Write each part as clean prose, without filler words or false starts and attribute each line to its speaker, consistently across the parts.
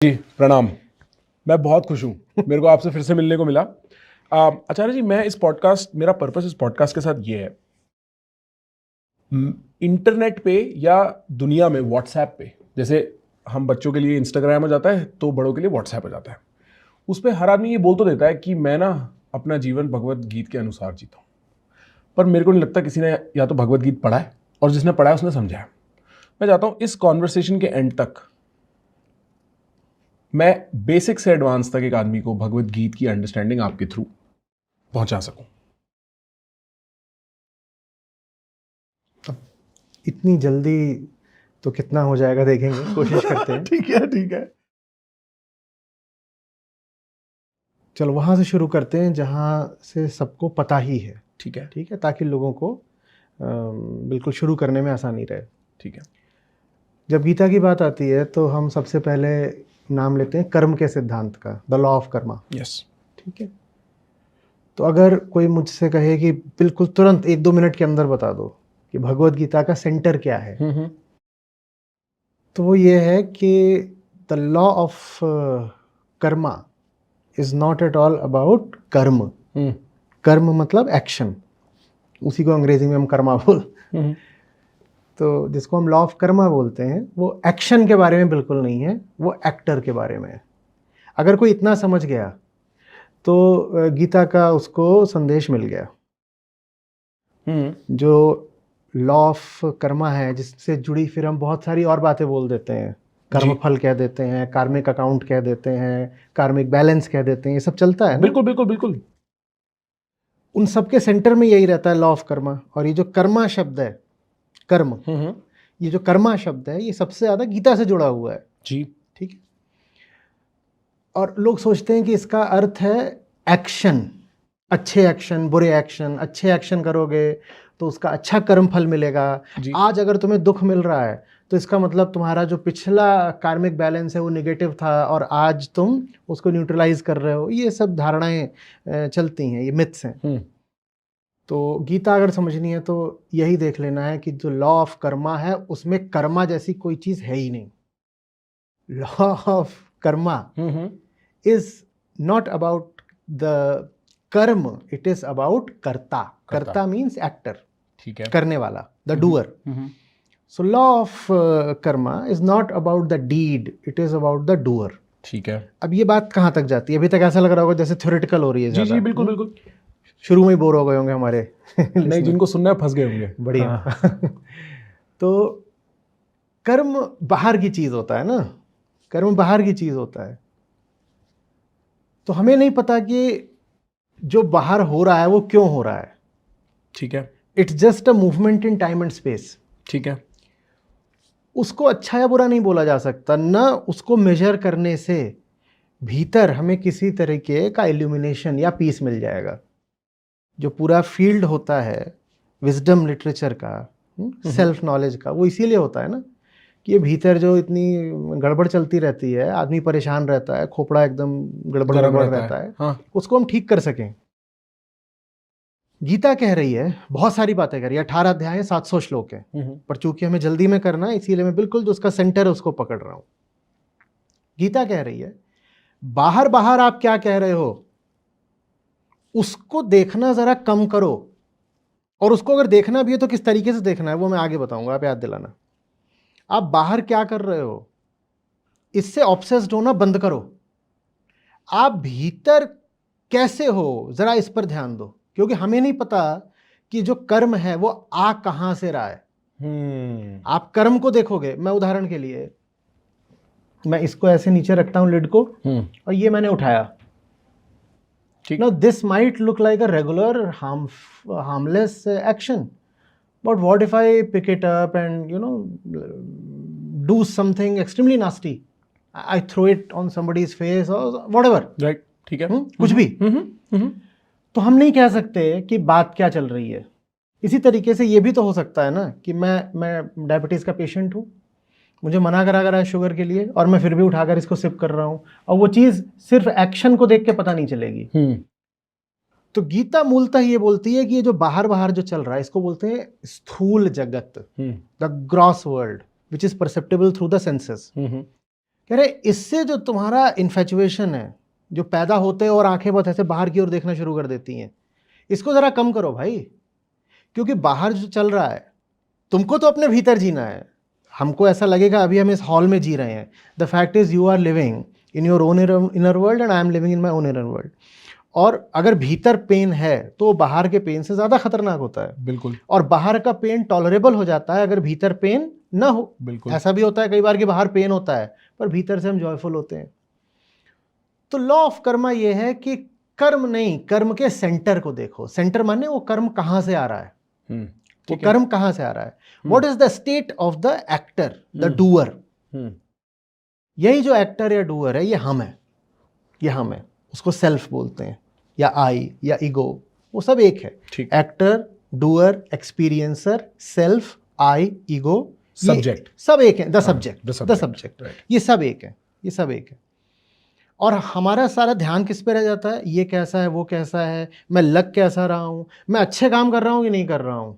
Speaker 1: जी प्रणाम। मैं बहुत खुश हूँ मेरे को आपसे फिर से मिलने को मिला। आचार्य जी, मैं इस पॉडकास्ट मेरा पर्पस इस पॉडकास्ट के साथ ये है, इंटरनेट पे या दुनिया में व्हाट्सएप पे, जैसे हम बच्चों के लिए इंस्टाग्राम हो जाता है तो बड़ों के लिए व्हाट्सएप हो जाता है। उस पर हर आदमी ये बोल तो देता है कि मैं ना अपना जीवन भगवत गीत के अनुसार जीता हूँ, पर मेरे को नहीं लगता किसी ने या तो भगवत गीत पढ़ा है और जिसने पढ़ा है उसने समझा है। मैं चाहता हूँ इस कॉन्वर्सेशन के एंड तक मैं बेसिक से एडवांस तक एक आदमी को भगवत गीत की अंडरस्टैंडिंग आपके थ्रू पहुंचा सकूं।
Speaker 2: इतनी जल्दी तो कितना हो जाएगा देखेंगे, कोशिश करते हैं।
Speaker 1: ठीक है ठीक है।
Speaker 2: चलो वहां से शुरू करते हैं जहां से सबको पता ही है।
Speaker 1: ठीक है
Speaker 2: ठीक है, ताकि लोगों को बिल्कुल शुरू करने में आसानी रहे।
Speaker 1: ठीक है।
Speaker 2: जब गीता की बात आती है तो हम सबसे पहले नाम लेते हैं कर्म के सिद्धांत का, the law of Karma.
Speaker 1: Yes.
Speaker 2: ठीक है, तो अगर कोई मुझसे कहे कि बिल्कुल तुरंत 1-2 मिनट के अंदर बता दो कि भगवत गीता का सेंटर क्या है, तो वो ये है कि the law of karma is not at all about कर्म। कर्म मतलब एक्शन, उसी को अंग्रेजी में हम कर्मा बोल। तो जिसको हम लॉ ऑफ कर्मा बोलते हैं वो एक्शन के बारे में बिल्कुल नहीं है, वो एक्टर के बारे में है। अगर कोई इतना समझ गया तो गीता का उसको संदेश मिल गया। जो लॉ ऑफ कर्मा है, जिससे जुड़ी फिर हम बहुत सारी और बातें बोल देते हैं, कर्मफल कह देते हैं, कार्मिक अकाउंट कह देते हैं, कार्मिक बैलेंस कह देते हैं, ये सब चलता है ना।
Speaker 1: बिल्कुल बिल्कुल बिल्कुल।
Speaker 2: उन सब के सेंटर में यही रहता है, लॉ ऑफ कर्मा। और ये जो कर्मा शब्द है, कर्म, ये जो कर्मा शब्द है, ये सबसे ज्यादा गीता से जुड़ा हुआ है
Speaker 1: जी।
Speaker 2: ठीक है। और लोग सोचते हैं कि इसका अर्थ है एक्शन, अच्छे एक्शन, बुरे एक्शन। अच्छे एक्शन करोगे तो उसका अच्छा कर्म फल मिलेगा। आज अगर तुम्हें दुख मिल रहा है तो इसका मतलब तुम्हारा जो पिछला कार्मिक बैलेंस है वो नेगेटिव था और आज तुम उसको न्यूट्रलाइज कर रहे हो। ये सब धारणाएं चलती हैं, ये मिथ्स हैं। तो गीता अगर समझनी है तो यही देख लेना है कि जो लॉ ऑफ कर्मा है उसमें कर्मा जैसी कोई चीज है ही नहीं। Law of karma is not about the karma, it is about karta. Karta means actor,
Speaker 1: ठीक है,
Speaker 2: करने वाला, the doer. So law of karma is not about the deed, it is about the doer.
Speaker 1: ठीक है।
Speaker 2: अब ये बात कहाँ तक जाती है? अभी तक ऐसा लग रहा होगा जैसे थ्योरेटिकल हो रही है
Speaker 1: जी
Speaker 2: ज्यादा।
Speaker 1: जी बिल्कुल बिल्कुल।
Speaker 2: शुरू में ही बोर हो गए होंगे हमारे
Speaker 1: नहीं, जिनको सुनना है फंस गए होंगे।
Speaker 2: बढ़िया। तो कर्म बाहर की चीज होता है ना, कर्म बाहर की चीज होता है। तो हमें नहीं पता कि जो बाहर हो रहा है वो क्यों हो रहा है।
Speaker 1: ठीक है।
Speaker 2: It's just a movement in time and space.
Speaker 1: ठीक है।
Speaker 2: उसको अच्छा या बुरा नहीं बोला जा सकता, ना उसको मेजर करने से भीतर हमें किसी तरीके का इल्यूमिनेशन या पीस मिल जाएगा। जो पूरा फील्ड होता है विजडम लिटरेचर का, सेल्फ नॉलेज का, वो इसीलिए होता है ना कि ये भीतर जो इतनी गड़बड़ चलती रहती है, आदमी परेशान रहता है, खोपड़ा एकदम गड़बड़ रहता है। हाँ। उसको हम ठीक कर सकें। गीता कह रही है, बहुत सारी बातें कह रही है, 18 अध्याय 700 श्लोक है, पर चूंकि हमें जल्दी में करना है इसीलिए मैं बिल्कुल जो उसका सेंटर है उसको पकड़ रहा हूं। गीता कह रही है बाहर बाहर आप क्या कह रहे हो उसको देखना जरा कम करो, और उसको अगर देखना भी है तो किस तरीके से देखना है वो मैं आगे बताऊंगा, आप याद दिलाना। आप बाहर क्या कर रहे हो इससे ऑब्सेस्ड होना बंद करो। आप भीतर कैसे हो जरा इस पर ध्यान दो, क्योंकि हमें नहीं पता कि जो कर्म है वो आ कहां से रहा है। आप कर्म को देखोगे, मैं उदाहरण के लिए मैं इसको ऐसे नीचे रखता हूं लिड को, और ये मैंने उठाया। Now this might look like a regular harmless action, but what if I pick it up and do something extremely nasty? I throw it on somebody's face or whatever.
Speaker 1: Right. ठीक है।
Speaker 2: कुछ भी। तो हम नहीं कह सकते कि बात क्या चल रही है। इसी तरीके से ये भी तो हो सकता है ना कि मैं डायबिटीज का पेशेंट हूँ, मुझे मना करा है शुगर के लिए, और मैं फिर भी उठाकर इसको सिप कर रहा हूं, और वो चीज सिर्फ एक्शन को देख के पता नहीं चलेगी। तो गीता मूलतः ये बोलती है कि ये जो बाहर बाहर जो चल रहा है इसको बोलते हैं स्थूल जगत, the gross world which is perceptible through the senses. कह रहे इससे जो तुम्हारा इन्फेचुएशन है, जो पैदा होते हैं और आंखें बहुत ऐसे बाहर की ओर देखना शुरू कर देती हैं, इसको जरा कम करो भाई। क्योंकि बाहर जो चल रहा है, तुमको तो अपने भीतर जीना है। हमको ऐसा लगेगा अभी हम इस हॉल में जी रहे हैं। The fact is you are living in your own inner world and I am living in my own inner world. और अगर भीतर पेन है तो बाहर के पेन से ज़्यादा खतरनाक होता है।
Speaker 1: बिल्कुल।
Speaker 2: और बाहर का पेन टॉलरेबल हो जाता है अगर भीतर पेन ना हो।
Speaker 1: बिल्कुल।
Speaker 2: ऐसा भी होता है कई बार कि बाहर पेन होता है पर भीतर से हम जॉयफुल होते हैं। तो लॉ ऑफ कर्मा ये है कि कर्म नहीं, कर्म के सेंटर को देखो। सेंटर माने वो कर्म कहाँ से आ रहा है, वो कर्म कहाँ से आ रहा है। What is the state of the actor, the doer. यही जो एक्टर या डूअर है ये हम है, ये हम है। उसको सेल्फ बोलते हैं या आई या ईगो, वो सब एक है। एक्टर, डूअर, एक्सपीरियंसर, सेल्फ, आई, ईगो,
Speaker 1: सब्जेक्ट,
Speaker 2: सब एक है। द सब्जेक्ट, ये सब एक है, ये सब एक है। और हमारा सारा ध्यान किस पे रह जाता है, ये कैसा है, वो कैसा है, मैं लग कैसा रहा हूँ, मैं अच्छे काम कर रहा हूँ कि नहीं कर रहा हूँ,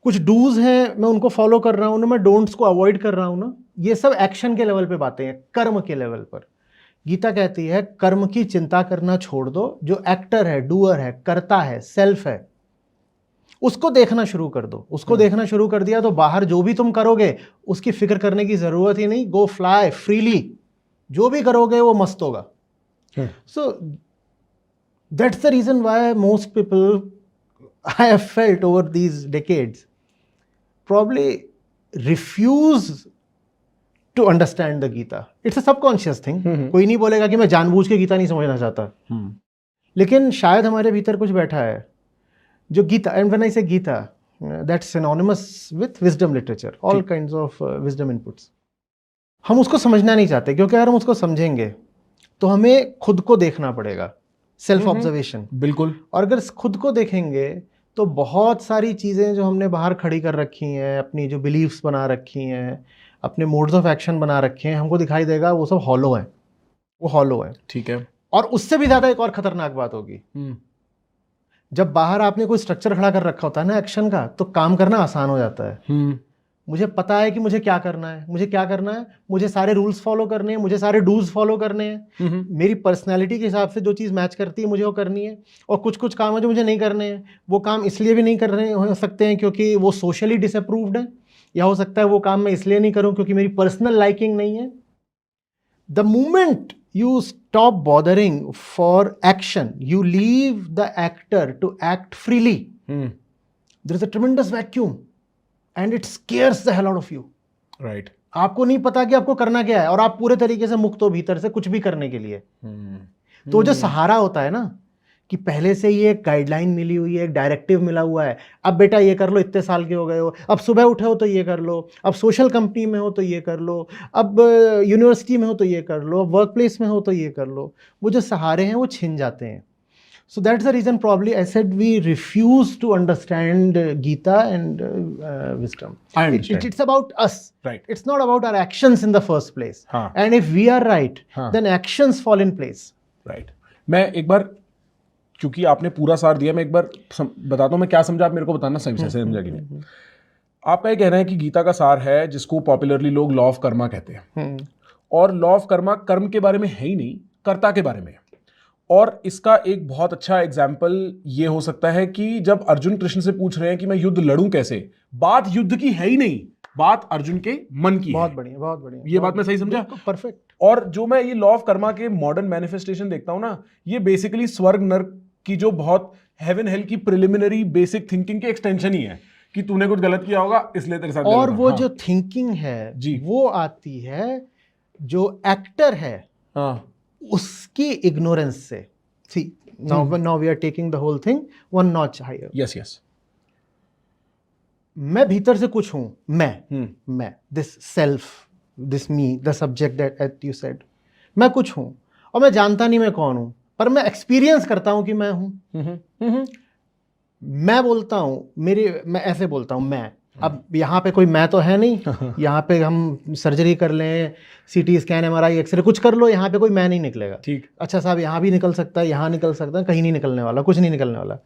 Speaker 2: कुछ डूज हैं मैं उनको फॉलो कर रहा हूँ ना, मैं डोंट्स को अवॉइड कर रहा हूँ ना। ये सब एक्शन के लेवल पे बातें हैं, कर्म के लेवल पर। गीता कहती है कर्म की चिंता करना छोड़ दो। जो एक्टर है, डूअर है, करता है, सेल्फ है, उसको देखना शुरू कर दो। उसको देखना शुरू कर दिया तो बाहर जो भी तुम करोगे उसकी फिक्र करने की जरूरत ही नहीं। गो फ्लाई फ्रीली, जो भी करोगे वो मस्त होगा। So that's the reason why most people I have felt over these decades probably refuse to understand the Gita. It's a subconscious thing. कोई नहीं बोलेगा कि मैं जानबूझ के गीता नहीं समझना चाहता। लेकिन शायद हमारे भीतर कुछ बैठा है जो Gita, and when I say Gita, that's synonymous with wisdom literature, all kinds of wisdom inputs. हम उसको समझना नहीं चाहते क्योंकि अगर हम उसको समझेंगे तो हमें खुद को देखना पड़ेगा, सेल्फ ऑब्जर्वेशन।
Speaker 1: बिल्कुल।
Speaker 2: और अगर खुद को देखेंगे तो बहुत सारी चीज़ें जो हमने बाहर खड़ी कर रखी हैं, अपनी जो बिलीव्स बना रखी हैं, अपने मोड्स ऑफ एक्शन बना रखे हैं, हमको दिखाई देगा वो सब हॉलो है, वो हॉलो है।
Speaker 1: ठीक है।
Speaker 2: और उससे भी ज़्यादा एक और खतरनाक बात होगी, जब बाहर आपने कोई स्ट्रक्चर खड़ा कर रखा होता है ना एक्शन का, तो काम करना आसान हो जाता है। मुझे पता है कि मुझे क्या करना है, मुझे क्या करना है, मुझे सारे रूल्स फॉलो करने हैं, मुझे सारे डूज फॉलो करने हैं। मेरी पर्सनैलिटी के हिसाब से जो चीज़ मैच करती है मुझे वो करनी है। और कुछ कुछ काम है जो मुझे नहीं करने हैं। वो काम इसलिए भी नहीं करने हो सकते हैं क्योंकि वो सोशली डिसअप्रूव्ड है, या हो सकता है वो काम मैं इसलिए नहीं करूं क्योंकि मेरी पर्सनल लाइकिंग नहीं है। The moment you stop bothering for action, you leave the actor to act freely. There is a tremendous vacuum and it scares the hell out of you.
Speaker 1: Right.
Speaker 2: आपको नहीं पता कि आपको करना क्या है और आप पूरे तरीके से मुक्त हो भीतर से कुछ भी करने के लिए। तो जो सहारा होता है ना कि पहले से ही एक गाइडलाइन मिली हुई है, एक डायरेक्टिव मिला हुआ है, अब बेटा ये कर लो, इतने साल के हो गए हो, अब सुबह उठे हो तो ये कर लो, अब सोशल कंपनी में हो तो ये कर लो, अब यूनिवर्सिटी में हो तो ये कर लो, अब वर्क प्लेस में हो तो ये कर लो। वो जो सहारे हैं वो छिन जाते हैं। So that's the reason probably I said we refuse to understand Gita and wisdom.
Speaker 1: I understand.
Speaker 2: It's about us.
Speaker 1: Right.
Speaker 2: It's not about our actions in the first place. And if we are right, then actions fall in place.
Speaker 1: Right. मैं एक बार, क्योंकि आपने पूरा सार दिया, मैं एक बार बताता हूँ मैं क्या समझा, आप मेरे को बताना सही से समझा कि नहीं। आपका ये कहना है कि गीता का सार है जिसको पॉपुलरली लोग लॉ ऑफ कर्मा कहते हैं, और लॉ ऑफ कर्मा कर्म के बारे में है ही नहीं, कर्ता के बारे में है। और इसका एक बहुत अच्छा एग्जाम्पल ये हो सकता है कि जब अर्जुन कृष्ण से पूछ रहे हैं कि मैं युद्ध लड़ूं कैसे, बात युद्ध की है ही नहीं, बात अर्जुन के मन की
Speaker 2: बहुत
Speaker 1: है।
Speaker 2: बढ़िया, बहुत बढ़िया।
Speaker 1: ये बात मैं सही समझा?
Speaker 2: परफेक्ट।
Speaker 1: और जो मैं ये लॉ ऑफ कर्मा के मॉडर्न मैनिफेस्टेशन देखता हूं ना, ये बेसिकली स्वर्ग नर्क की जो बहुत हेवन हेल की प्रिलिमिनरी बेसिक थिंकिंग के एक्सटेंशन ही है कि तूने कुछ गलत किया होगा इसलिए तेरे साथ।
Speaker 2: और वो जो थिंकिंग है जी, वो आती है जो एक्टर है उसकी इग्नोरेंस से। See, now we are taking the whole thing one notch higher.
Speaker 1: Yes, yes.
Speaker 2: मैं भीतर से कुछ हूं, मैं this self, this me, the subject that you said, मैं कुछ हूं और मैं जानता नहीं मैं कौन हूं, पर मैं एक्सपीरियंस करता हूं कि मैं हूं। मैं बोलता हूं, मैं ऐसे बोलता हूं मैं। अब यहाँ पे कोई मैं तो है नहीं, यहाँ पे हम सर्जरी कर लें, सीटी स्कैन, एमआरआई, एक्सरे कुछ कर लो, यहाँ पे कोई मैं नहीं निकलेगा। ठीक, अच्छा साहब यहाँ भी निकल सकता है, यहाँ निकल सकता है, कहीं नहीं निकलने वाला, कुछ नहीं निकलने वाला।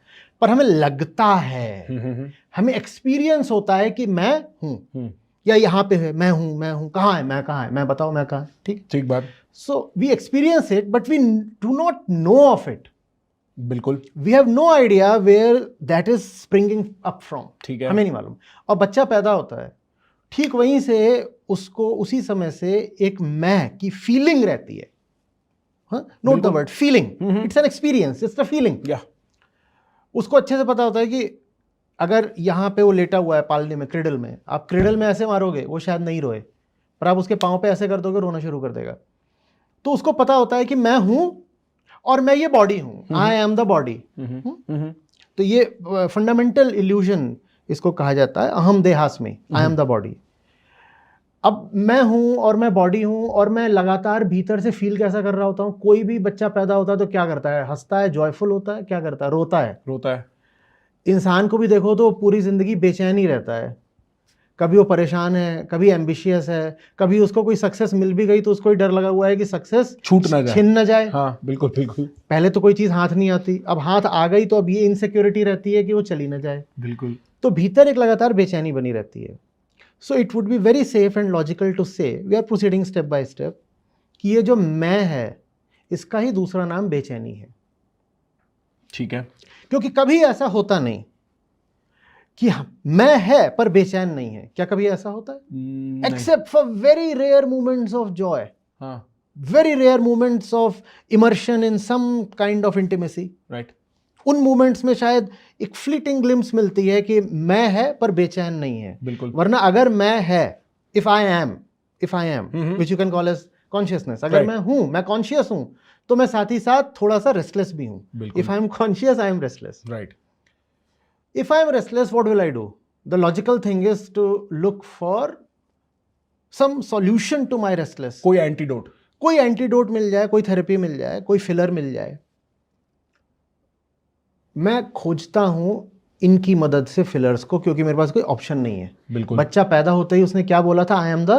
Speaker 2: पर हमें लगता है, हमें एक्सपीरियंस होता है कि मैं हूँ। या यहाँ पे है, मैं हूँ, कहाँ है मैं, बताओ मैं कहाँ है, ठीक।
Speaker 1: ठीक बात।
Speaker 2: So we experience it but we do not know of it.
Speaker 1: बिल्कुल
Speaker 2: we have no idea where that is springing up from,
Speaker 1: ठीक है।
Speaker 2: हमें नहीं मालूम। और बच्चा पैदा होता है, ठीक वहीं से उसको उसी समय से एक मैं की फीलिंग रहती है। Note the word feeling, it's an experience, it's the feeling.
Speaker 1: या
Speaker 2: उसको अच्छे से पता होता है कि अगर यहाँ पे वो लेटा हुआ है पालने में, क्रिडल में, आप क्रिडल में ऐसे मारोगे वो शायद नहीं रोए, पर आप उसके पाँव पे ऐसे कर दोगे रोना शुरू कर देगा। तो उसको पता होता है कि मैं हूं और मैं ये बॉडी हूं, आई एम द बॉडी। तो ये फंडामेंटल इल्यूजन इसको कहा जाता है, अहम देहास्मि, आई एम द बॉडी। अब मैं हूं और मैं बॉडी हूं और मैं लगातार भीतर से फील कैसा कर रहा होता हूं। कोई भी बच्चा पैदा होता है तो क्या करता है, हंसता है, जॉयफुल होता है, क्या करता है, रोता है। इंसान को भी देखो तो पूरी जिंदगी बेचैन ही रहता है, कभी वो परेशान है, कभी एम्बिशियस है, कभी उसको कोई सक्सेस मिल भी गई तो उसको ही डर लगा हुआ है कि सक्सेस
Speaker 1: छूट ना जाए,
Speaker 2: छिन न जाए।
Speaker 1: हाँ बिल्कुल बिल्कुल।
Speaker 2: पहले तो कोई चीज हाथ नहीं आती, अब हाथ आ गई तो अब ये इनसिक्योरिटी रहती है कि वो चली ना जाए।
Speaker 1: बिल्कुल।
Speaker 2: तो भीतर एक लगातार बेचैनी बनी रहती है। So it would be very safe and logical to say, we are proceeding step by step, कि ये जो मैं है इसका ही दूसरा नाम बेचैनी है।
Speaker 1: ठीक है।
Speaker 2: क्योंकि कभी ऐसा होता नहीं कि मैं है पर बेचैन नहीं है। क्या कभी ऐसा होता है? Except for very rare moments of joy, very rare moments of immersion in some kind of intimacy, right. उन मोमेंट्स में शायद एक फ्लीटिंग ग्लिम्स मिलती है कि मैं है पर बेचैन नहीं है।
Speaker 1: बिल्कुल।
Speaker 2: वरना अगर मैं है, if I am which you can call as consciousness, अगर मैं हूं, मैं कॉन्शियस हूं, तो मैं साथ ही साथ थोड़ा सा रेस्टलेस भी हूं। If I am conscious I am restless, right. If I am restless, what will I do? The logical thing is to look for some solution to my restless.
Speaker 1: कोई एंटीडोट
Speaker 2: मिल जाए, कोई थेरेपी मिल जाए, कोई filler मिल जाए। मैं खोजता हूं इनकी मदद से फिलर्स को, क्योंकि मेरे पास कोई ऑप्शन नहीं है।
Speaker 1: बिल्कुल।
Speaker 2: बच्चा पैदा होते ही उसने क्या बोला था? I am the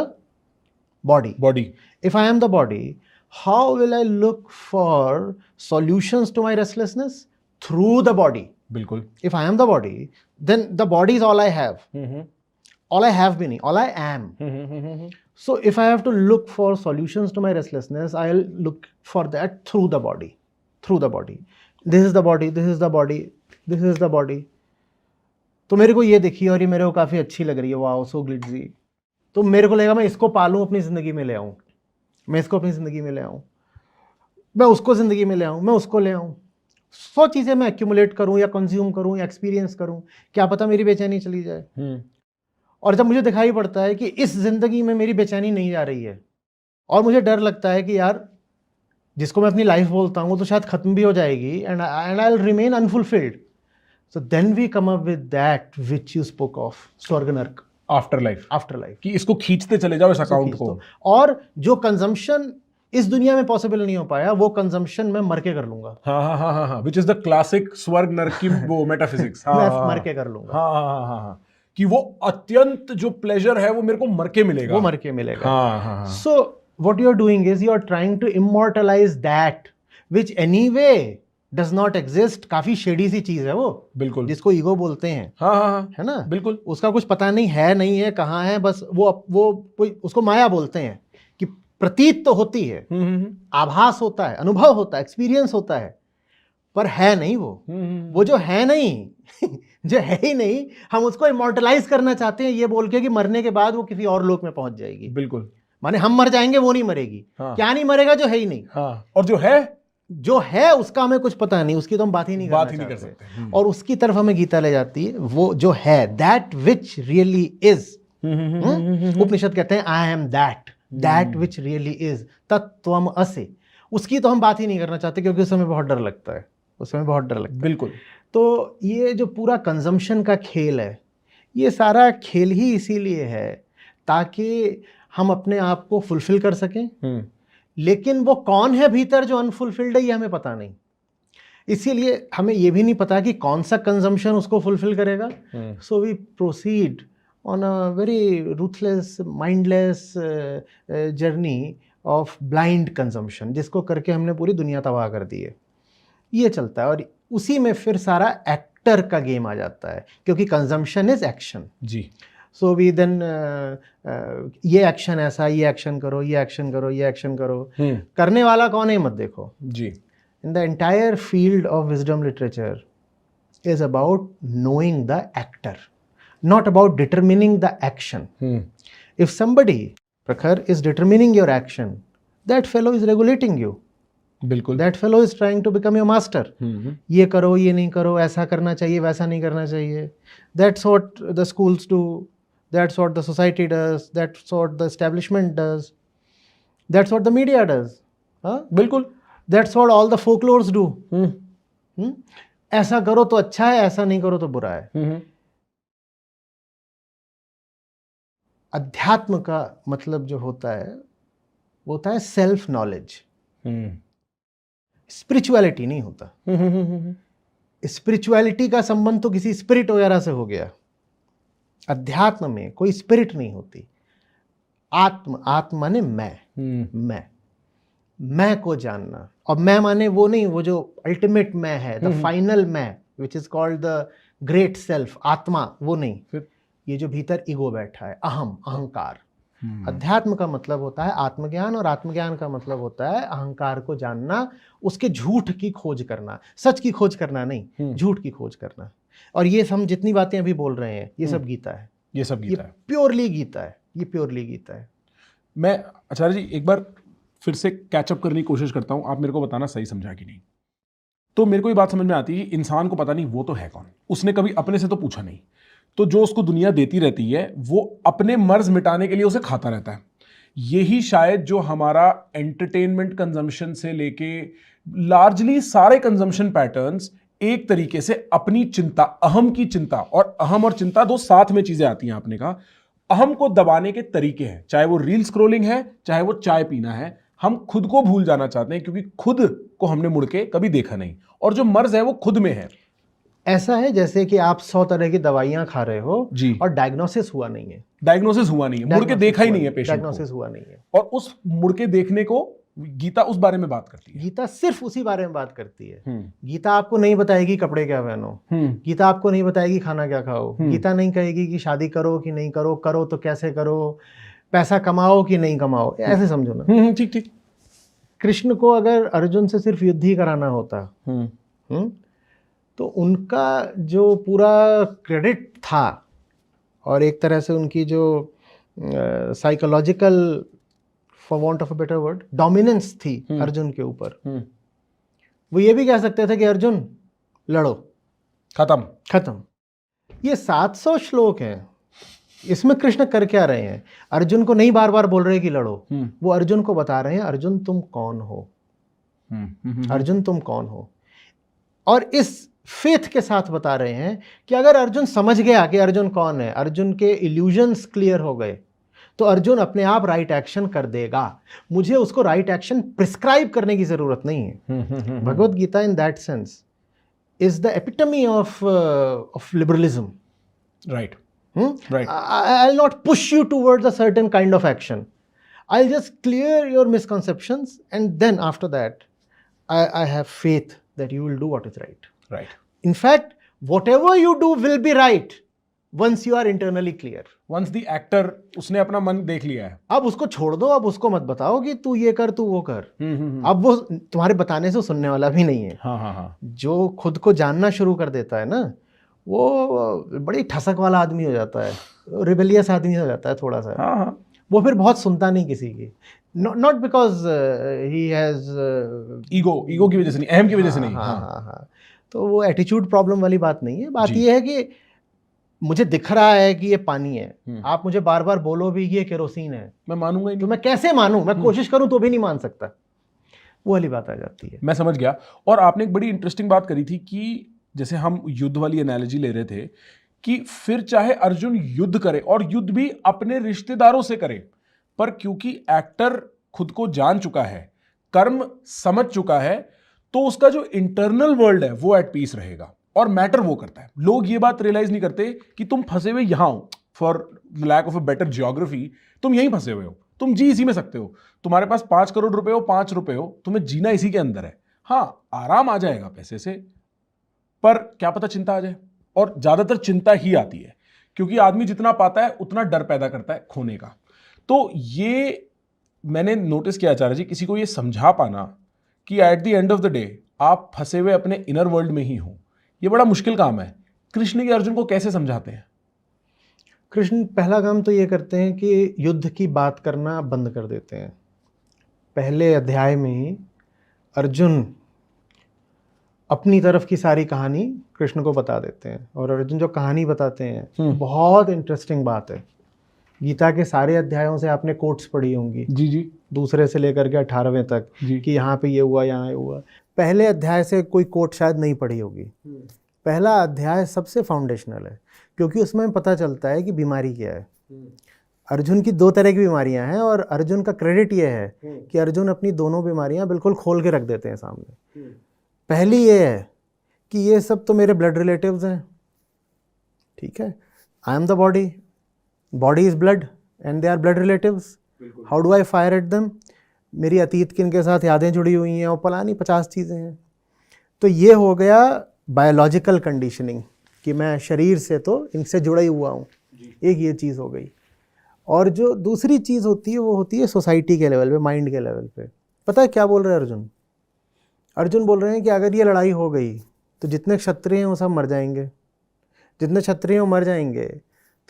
Speaker 2: body. If I am the body, how will I look for solutions to my restlessness? Through the body. बिल्कुल। If I am the body, then the body is all I have. All I have been, all I am. So if I have to look for solutions to my restlessness, I'll look for that through the body. Through the body. This is the body, this is the body, this is the body. तो मेरे को ये देखी और ये मेरे को काफ़ी अच्छी लग रही है, वाओ सो ग्लिटजी। तो मेरे को लगेगा मैं इसको पालूँ, अपनी ज़िंदगी में ले आऊँ, मैं इसको अपनी ज़िंदगी में ले आऊँ, मैं उसको ज़िंदगी में ले आऊँ, मैं उसको ले आऊँ। 100 चीजें मैं एक्यूमुलेट करूं या कंज्यूम करूं या एक्सपीरियंस करूं, क्या पता मेरी बेचैनी चली जाए। और जब मुझे दिखाई पड़ता है कि इस जिंदगी में मेरी बेचैनी नहीं जा रही है और मुझे डर लगता है कि यार जिसको मैं अपनी लाइफ बोलता हूं तो शायद खत्म भी हो जाएगी, and I will remain unfulfilled, so then we come up with that which you spoke of, स्वर्ग नरक, आफ्टर लाइफ कि इसको खींचते चले जाओ इस अकाउंट को। और जो कंजम्पशन इस दुनिया में पॉसिबल नहीं हो पाया, वो कंजम्पशन मैं मर के कर लूंगा।
Speaker 1: हाँ, which is the classic स्वर्ग नरक की वो मेटाफिजिक्स।
Speaker 2: मैं मर के कर लूंगा।
Speaker 1: हाँ, कि वो अत्यंत जो प्लेजर है वो मेरे को मर के मिलेगा,
Speaker 2: वो मर के मिलेगा।
Speaker 1: हाँ।
Speaker 2: So what you are doing is you are trying to immortalize that which anyway does not exist। काफी शेडी सी चीज है वो, बिल्कुल, जिसको ईगो बोलते हैं। हाँ, है ना, बिल्कुल। उसका कुछ पता नहीं है कहाँ है, बस वो उसको माया बोलते हैं कि प्रतीत तो होती है, आभास होता है, अनुभव होता है, एक्सपीरियंस होता है, पर है नहीं वो जो है नहीं जो है ही नहीं, हम उसको इमॉर्टलाइज करना चाहते हैं ये बोल के कि मरने के बाद वो किसी और लोक में पहुंच जाएगी। बिल्कुल, माने हम मर जाएंगे, वो नहीं मरेगी। हाँ। क्या नहीं मरेगा? जो है ही नहीं। हाँ। और जो है उसका हमें कुछ पता नहीं, उसकी तो हम बात ही नहीं कर सकते। और उसकी तरफ हमें गीता ले जाती है, वो जो है, that which really is. Upanishad कहते हैं I am that which really is, तत्त्वम असि। उसकी तो हम बात ही नहीं करना चाहते, क्योंकि उस समय बहुत डर लगता है। बिल्कुल। तो ये जो पूरा कंजम्पशन का खेल है, ये सारा खेल ही इसीलिए है ताकि हम अपने आप को फुलफिल कर सकें। लेकिन वो कौन है भीतर जो अनफुलफिल्ड है, ये हमें पता नहीं। इसीलिए हमें ये भी नहीं पता कि कौन सा कंजम्पशन उसको फुलफिल करेगा। So we proceed on a very ruthless, mindless journey of blind consumption, जिसको करके हमने पूरी दुनिया तबाह कर दी है। ये चलता है, और उसी में फिर सारा एक्टर का गेम आ जाता है, क्योंकि कंजम्पशन इज एक्शन जी। सो वी देन ये एक्शन ऐसा, ये एक्शन करो, ये एक्शन करो, ये एक्शन करो। करने वाला कौन है मत देखो
Speaker 1: जी।
Speaker 2: In the entire field of wisdom literature is about knowing the actor, not about determining the action. If somebody, Prakhar, is determining your action, that fellow is regulating you.
Speaker 1: बिल्कुल।
Speaker 2: That fellow is trying to become your master. ये करो, ये नहीं करो, ऐसा करना चाहिए, वैसा नहीं करना चाहिए. That's what the schools do. That's what the society does. That's what the establishment does. That's what the media does. हाँ?
Speaker 1: बिल्कुल।
Speaker 2: That's what all the folklores do. ऐसा करो तो अच्छा है, ऐसा नहीं करो तो बुरा है। अध्यात्म का मतलब जो होता है वो होता है सेल्फ नॉलेज। स्पिरिचुअलिटी नहीं होता। स्पिरिचुअलिटी का संबंध तो किसी स्पिरिट वगैरह से हो गया। अध्यात्म में कोई स्पिरिट नहीं होती। आत्म माने मैं को जानना। और मैं माने वो नहीं, वो जो अल्टीमेट मैं है, द फाइनल मैं, which is called the great self, आत्मा, वो नहीं। ये जो भीतर ईगो बैठा है, अहंकार। अध्यात्म का मतलब होता है आत्मज्ञान, और आत्मज्ञान का मतलब होता है अहंकार को जानना, उसके झूठ की खोज करना। सच की खोज करना नहीं, झूठ की खोज करना। और ये हम जितनी बातें अभी बोल रहे हैं, ये सब गीता है।
Speaker 1: ये सब गीता है,
Speaker 2: प्योरली गीता है। ये प्योरली गीता है।
Speaker 1: मैं आचार्य जी एक बार फिर से कैचअप करने की कोशिश करता हूं, आप मेरे को बताना सही समझा कि नहीं। तो मेरे को ये बात समझ में आती है, इंसान को पता नहीं वो तो है कौन, उसने कभी अपने से तो पूछा नहीं, तो जो उसको दुनिया देती रहती है वो अपने मर्ज मिटाने के लिए उसे खाता रहता है। यही शायद जो हमारा एंटरटेनमेंट कंजम्पशन से लेके लार्जली सारे कंजम्पशन पैटर्न्स एक तरीके से अपनी चिंता, अहम की चिंता, और अहम और चिंता दो साथ में चीजें आती हैं। आपने कहा अहम को दबाने के तरीके हैं, चाहे वो रील स्क्रोलिंग है, चाहे वो चाय पीना है। हम खुद को भूल जाना चाहते हैं क्योंकि खुद को हमने मुड़ के कभी देखा नहीं, और जो मर्ज है वो खुद में है।
Speaker 2: ऐसा है जैसे कि आप 100 तरह की दवाइयां खा रहे हो
Speaker 1: जी,
Speaker 2: और डायग्नोसिस हुआ नहीं है।
Speaker 1: डायग्नोसिस हुआ नहीं है, मुड़ के देखा ही नहीं है पेशेंट को,
Speaker 2: डायग्नोसिस हुआ नहीं है।
Speaker 1: और उस मुड़ के देखने को गीता उस बारे में बात करती है।
Speaker 2: गीता सिर्फ उसी बारे में बात करती है। गीता आपको नहीं बताएगी कपड़े क्या पहनो, गीता आपको नहीं बताएगी खाना क्या खाओ, गीता नहीं कहेगी कि शादी करो कि नहीं करो, करो तो कैसे करो, पैसा कमाओ कि नहीं कमाओ, ऐसे समझो ना।
Speaker 1: ठीक ठीक।
Speaker 2: कृष्ण को अगर अर्जुन से सिर्फ युद्ध ही कराना होता तो उनका जो पूरा क्रेडिट था, और एक तरह से उनकी जो psychological, for want of a better word, dominance थी अर्जुन के ऊपर, वो ये भी कह सकते थे कि अर्जुन लड़ो, खत्म। ये 700 श्लोक हैं, इसमें कृष्ण कर क्या रहे हैं? अर्जुन को नहीं बार बार बोल रहे कि लड़ो, वो अर्जुन को बता रहे हैं अर्जुन तुम कौन हो, अर्जुन तुम कौन हो। और इस फेथ के साथ बता रहे हैं कि अगर अर्जुन समझ गया कि अर्जुन कौन है, अर्जुन के इल्यूजन्स क्लियर हो गए, तो अर्जुन अपने आप राइट एक्शन कर देगा। मुझे उसको राइट एक्शन प्रिस्क्राइब करने की जरूरत नहीं है। Bhagavad Gita in that sense is the epitome of liberalism.
Speaker 1: Right.
Speaker 2: Right. I'll not push you towards a certain kind of action. I'll just clear your misconceptions, and then after that, I have faith that you will do what is right.
Speaker 1: Right.
Speaker 2: In fact, whatever you do will be right once you are internally clear.
Speaker 1: Once the actor उसने अपना मन देख लिया है,
Speaker 2: अब उसको छोड़ दो, अब उसको मत बताओ कि तू ये कर, तू वो कर। अब वो तुम्हारे बताने से सुनने वाला भी नहीं है।
Speaker 1: हाँ।
Speaker 2: जो खुद को जानना शुरू कर देता है ना, वो बड़ी ठसक वाला आदमी हो जाता है, रिबेलियस आदमी हो जाता है थोड़ा सा।
Speaker 1: हाँ।
Speaker 2: वो फिर बहुत सुनता नहीं किसी की, not because he has
Speaker 1: ego की वजह से नहीं, अहम की वजह से नहीं।
Speaker 2: हाँ। तो वो एटीट्यूड प्रॉब्लम वाली बात नहीं है। बात ये है कि मुझे दिख रहा है कि ये पानी है, आप मुझे बार बार बोलो भी ये केरोसिन है,
Speaker 1: मैं मानूंगा ही नहीं।
Speaker 2: तो मैं कैसे मानूं? मैं कोशिश करूं तो भी नहीं मान सकता। वो वाली बात आ जाती है।
Speaker 1: मैं समझ गया। और आपने एक बड़ी इंटरेस्टिंग बात करी थी कि जैसे हम युद्ध वाली एनालॉजी ले रहे थे कि फिर चाहे अर्जुन युद्ध करे, और युद्ध भी अपने रिश्तेदारों से करे, पर क्योंकि एक्टर खुद को जान चुका है, कर्म समझ चुका है, तो उसका जो इंटरनल वर्ल्ड है वो एट पीस रहेगा, और मैटर वो करता है। लोग ये बात रियलाइज नहीं करते कि तुम फंसे हुए यहां हो, for lack of a better geography, तुम यहीं फंसे हुए हो, तुम जी इसी में सकते हो। तुम्हारे पास 5 करोड़ रुपए हो, 5 रुपए हो, तुम्हें जीना इसी के अंदर है। हाँ, आराम आ जाएगा पैसे से, पर क्या पता चिंता आ जाए, और ज्यादातर चिंता ही आती है। क्योंकि आदमी जितना पाता है उतना डर पैदा करता है खोने का। तो ये मैंने नोटिस किया आचार्य जी, किसी को ये समझा पाना कि at the end of the day आप फंसे हुए अपने इनर वर्ल्ड में ही हो, ये बड़ा मुश्किल काम है। कृष्ण के अर्जुन को कैसे समझाते हैं?
Speaker 2: कृष्ण पहला काम तो ये करते हैं कि युद्ध की बात करना बंद कर देते हैं। पहले अध्याय में ही अर्जुन अपनी तरफ की सारी कहानी कृष्ण को बता देते हैं, और अर्जुन जो कहानी बताते हैं बहुत इंटरेस्टिंग बात है। गीता के सारे अध्यायों से आपने कोट्स पढ़ी होंगी,
Speaker 1: जी जी,
Speaker 2: दूसरे से लेकर के 18वें तक, कि यहाँ पे ये हुआ, यहाँ ये हुआ। पहले अध्याय से कोई कोट शायद नहीं पढ़ी होगी। पहला अध्याय सबसे फाउंडेशनल है, क्योंकि उसमें पता चलता है कि बीमारी क्या है। अर्जुन की 2 तरह की बीमारियां हैं, और अर्जुन का क्रेडिट ये है कि अर्जुन अपनी दोनों बीमारियां बिल्कुल खोल के रख देते हैं सामने। पहली ये है कि ये सब तो मेरे ब्लड रिलेटिव्स हैं, ठीक है, I am the body, body is blood and they are blood relatives, how do I fire at them. मेरी अतीत की इनके साथ यादें जुड़ी हुई हैं और पलानी 50 चीज़ें हैं। तो ये हो गया बायोलॉजिकल कंडीशनिंग कि मैं शरीर से तो इनसे जुड़ा ही हुआ हूँ, एक ये चीज़ हो गई। और जो दूसरी चीज़ होती है वो होती है सोसाइटी के लेवल पे, माइंड के लेवल पे। पता है क्या बोल रहे हैं अर्जुन? अर्जुन बोल रहे हैं कि अगर ये लड़ाई हो गई तो जितने क्षत्रिय हैं वो सब मर जाएंगे। जितने क्षत्रिय मर जाएंगे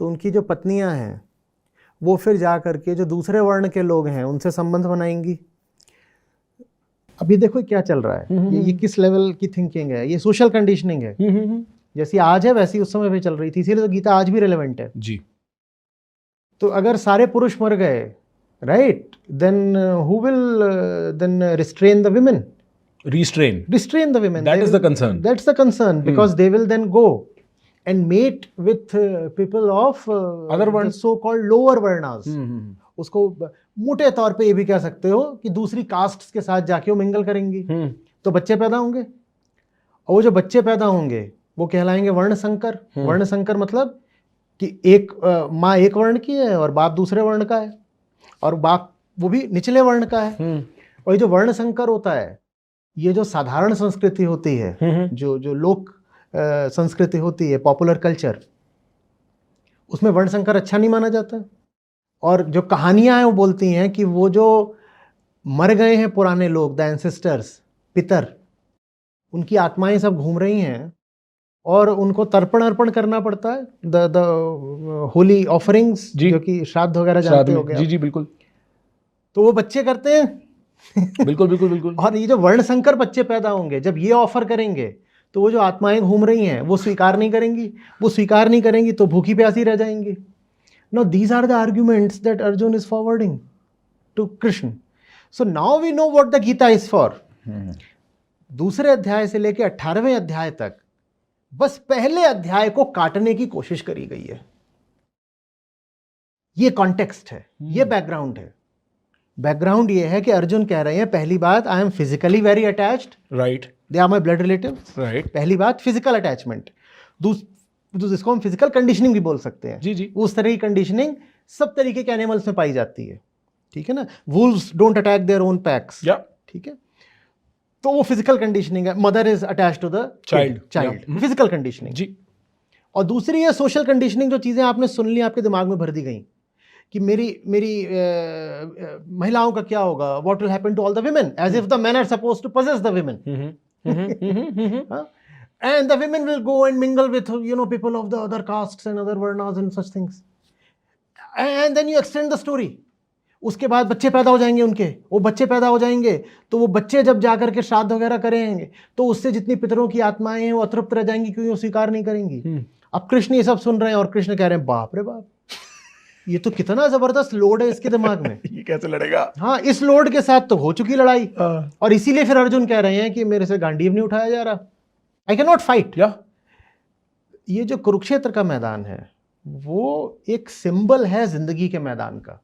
Speaker 2: तो उनकी जो पत्नियां हैं वो फिर जा करके जो दूसरे वर्ण के लोग हैं उनसे संबंध बनाएंगी। अभी देखो क्या चल रहा है, ये किस लेवल की थिंकिंग है, ये सोशल कंडीशनिंग है। जैसी आज है वैसी उस समय भी चल रही थी, इसीलिए तो गीता आज भी रिलेवेंट है
Speaker 1: जी।
Speaker 2: तो अगर सारे पुरुष मर गए, right, then who will then restrain the women? Restrain the women.
Speaker 1: That is the concern.
Speaker 2: That's the concern, because they will then go and mate with people of
Speaker 1: other
Speaker 2: the so-called lower varnas. उसको मोटे तौर पे ये भी कह सकते हो कि दूसरी कास्ट्स के साथ जाके वो मिंगल करेंगी, तो बच्चे पैदा होंगे, और वो जो बच्चे पैदा होंगे वो कहलाएंगे वर्ण संकर। वर्ण संकर मतलब कि एक माँ एक वर्ण की है और बाप दूसरे वर्ण का है, और बाप वो भी निचले वर्ण का है। और ये जो वर्ण संकर होता है, ये जो साधारण संस्कृति होती है, जो लोक संस्कृति होती है, पॉपुलर कल्चर, उसमें वर्ण संकर अच्छा नहीं माना जाता। और जो कहानियां हैं वो बोलती हैं कि वो जो मर गए हैं पुराने लोग, द एंसेस्टर्स, पितर, उनकी आत्माएं सब घूम रही हैं और उनको तर्पण अर्पण करना पड़ता है, द होली ऑफरिंग्स, जो कि श्राद्ध वगैरह जानते हो गए।
Speaker 1: जी जी बिल्कुल।
Speaker 2: तो वो बच्चे करते हैं
Speaker 1: बिल्कुल बिल्कुल बिल्कुल।
Speaker 2: और ये जो वर्ण संकर बच्चे पैदा होंगे, जब ये ऑफर करेंगे तो वो जो आत्माएं घूम रही हैं वो स्वीकार नहीं करेंगी। वो स्वीकार नहीं करेंगी तो भूखी प्यासी रह जाएंगी। Now these are the arguments that Arjun is forwarding to Krishna. So now we know what the Gita is for. दूसरे अध्याय से लेकर 18वें अध्याय तक बस पहले अध्याय को काटने की कोशिश करी गई है। ये कॉन्टेक्स्ट है, ये बैकग्राउंड है। बैकग्राउंड ये है कि अर्जुन कह रहे हैं, पहली बात, I am physically very attached,
Speaker 1: right,
Speaker 2: they are my blood relative,
Speaker 1: right.
Speaker 2: पहली बात फिजिकल अटैचमेंट। इसको हम फिजिकल कंडीशनिंग भी बोल सकते हैं।
Speaker 1: जी जी।
Speaker 2: उस तरह की कंडीशनिंग सब तरीके के एनिमल्स में पाई जाती है, ठीक है ना। Wolves don't attack their own packs, ठीक है। तो वो फिजिकल कंडीशनिंग है। Mother is attached to the child, physical conditioning जी। और दूसरी है सोशल कंडीशनिंग, जो चीजें आपने सुन ली आपके दिमाग में भर दी गई कि मेरी महिलाओं का क्या होगा, what will happen to all the women, as if the men are supposed to possess the women, and the women will go and mingle with people of the other castes and other varnas and such things, and then you extend the story. उसके बाद बच्चे पैदा हो जाएंगे उनके, वो बच्चे पैदा हो जाएंगे तो वो बच्चे जब जाकर के श्राद्ध वगैरह करेंगे तो उससे जितनी पितरों की आत्माएं हैं वो अतृप्त रह जाएंगी, क्योंकि वो स्वीकार नहीं करेंगी। अब कृष्ण ये सब सुन रहे हैं और कृष्ण कह रहे हैं, बाप रे बाप, ये तो कितना जबरदस्त लोड है इसके दिमाग में।
Speaker 1: ये कैसे लड़ेगा?
Speaker 2: हाँ, इस लोड के साथ तो हो चुकी लड़ाई, और इसीलिए फिर अर्जुन कह रहे हैं कि मेरे से गांडीव नहीं उठाया जा रहा, आई कैन नॉट फाइट। ये जो कुरुक्षेत्र का मैदान है वो एक सिंबल है जिंदगी के मैदान का।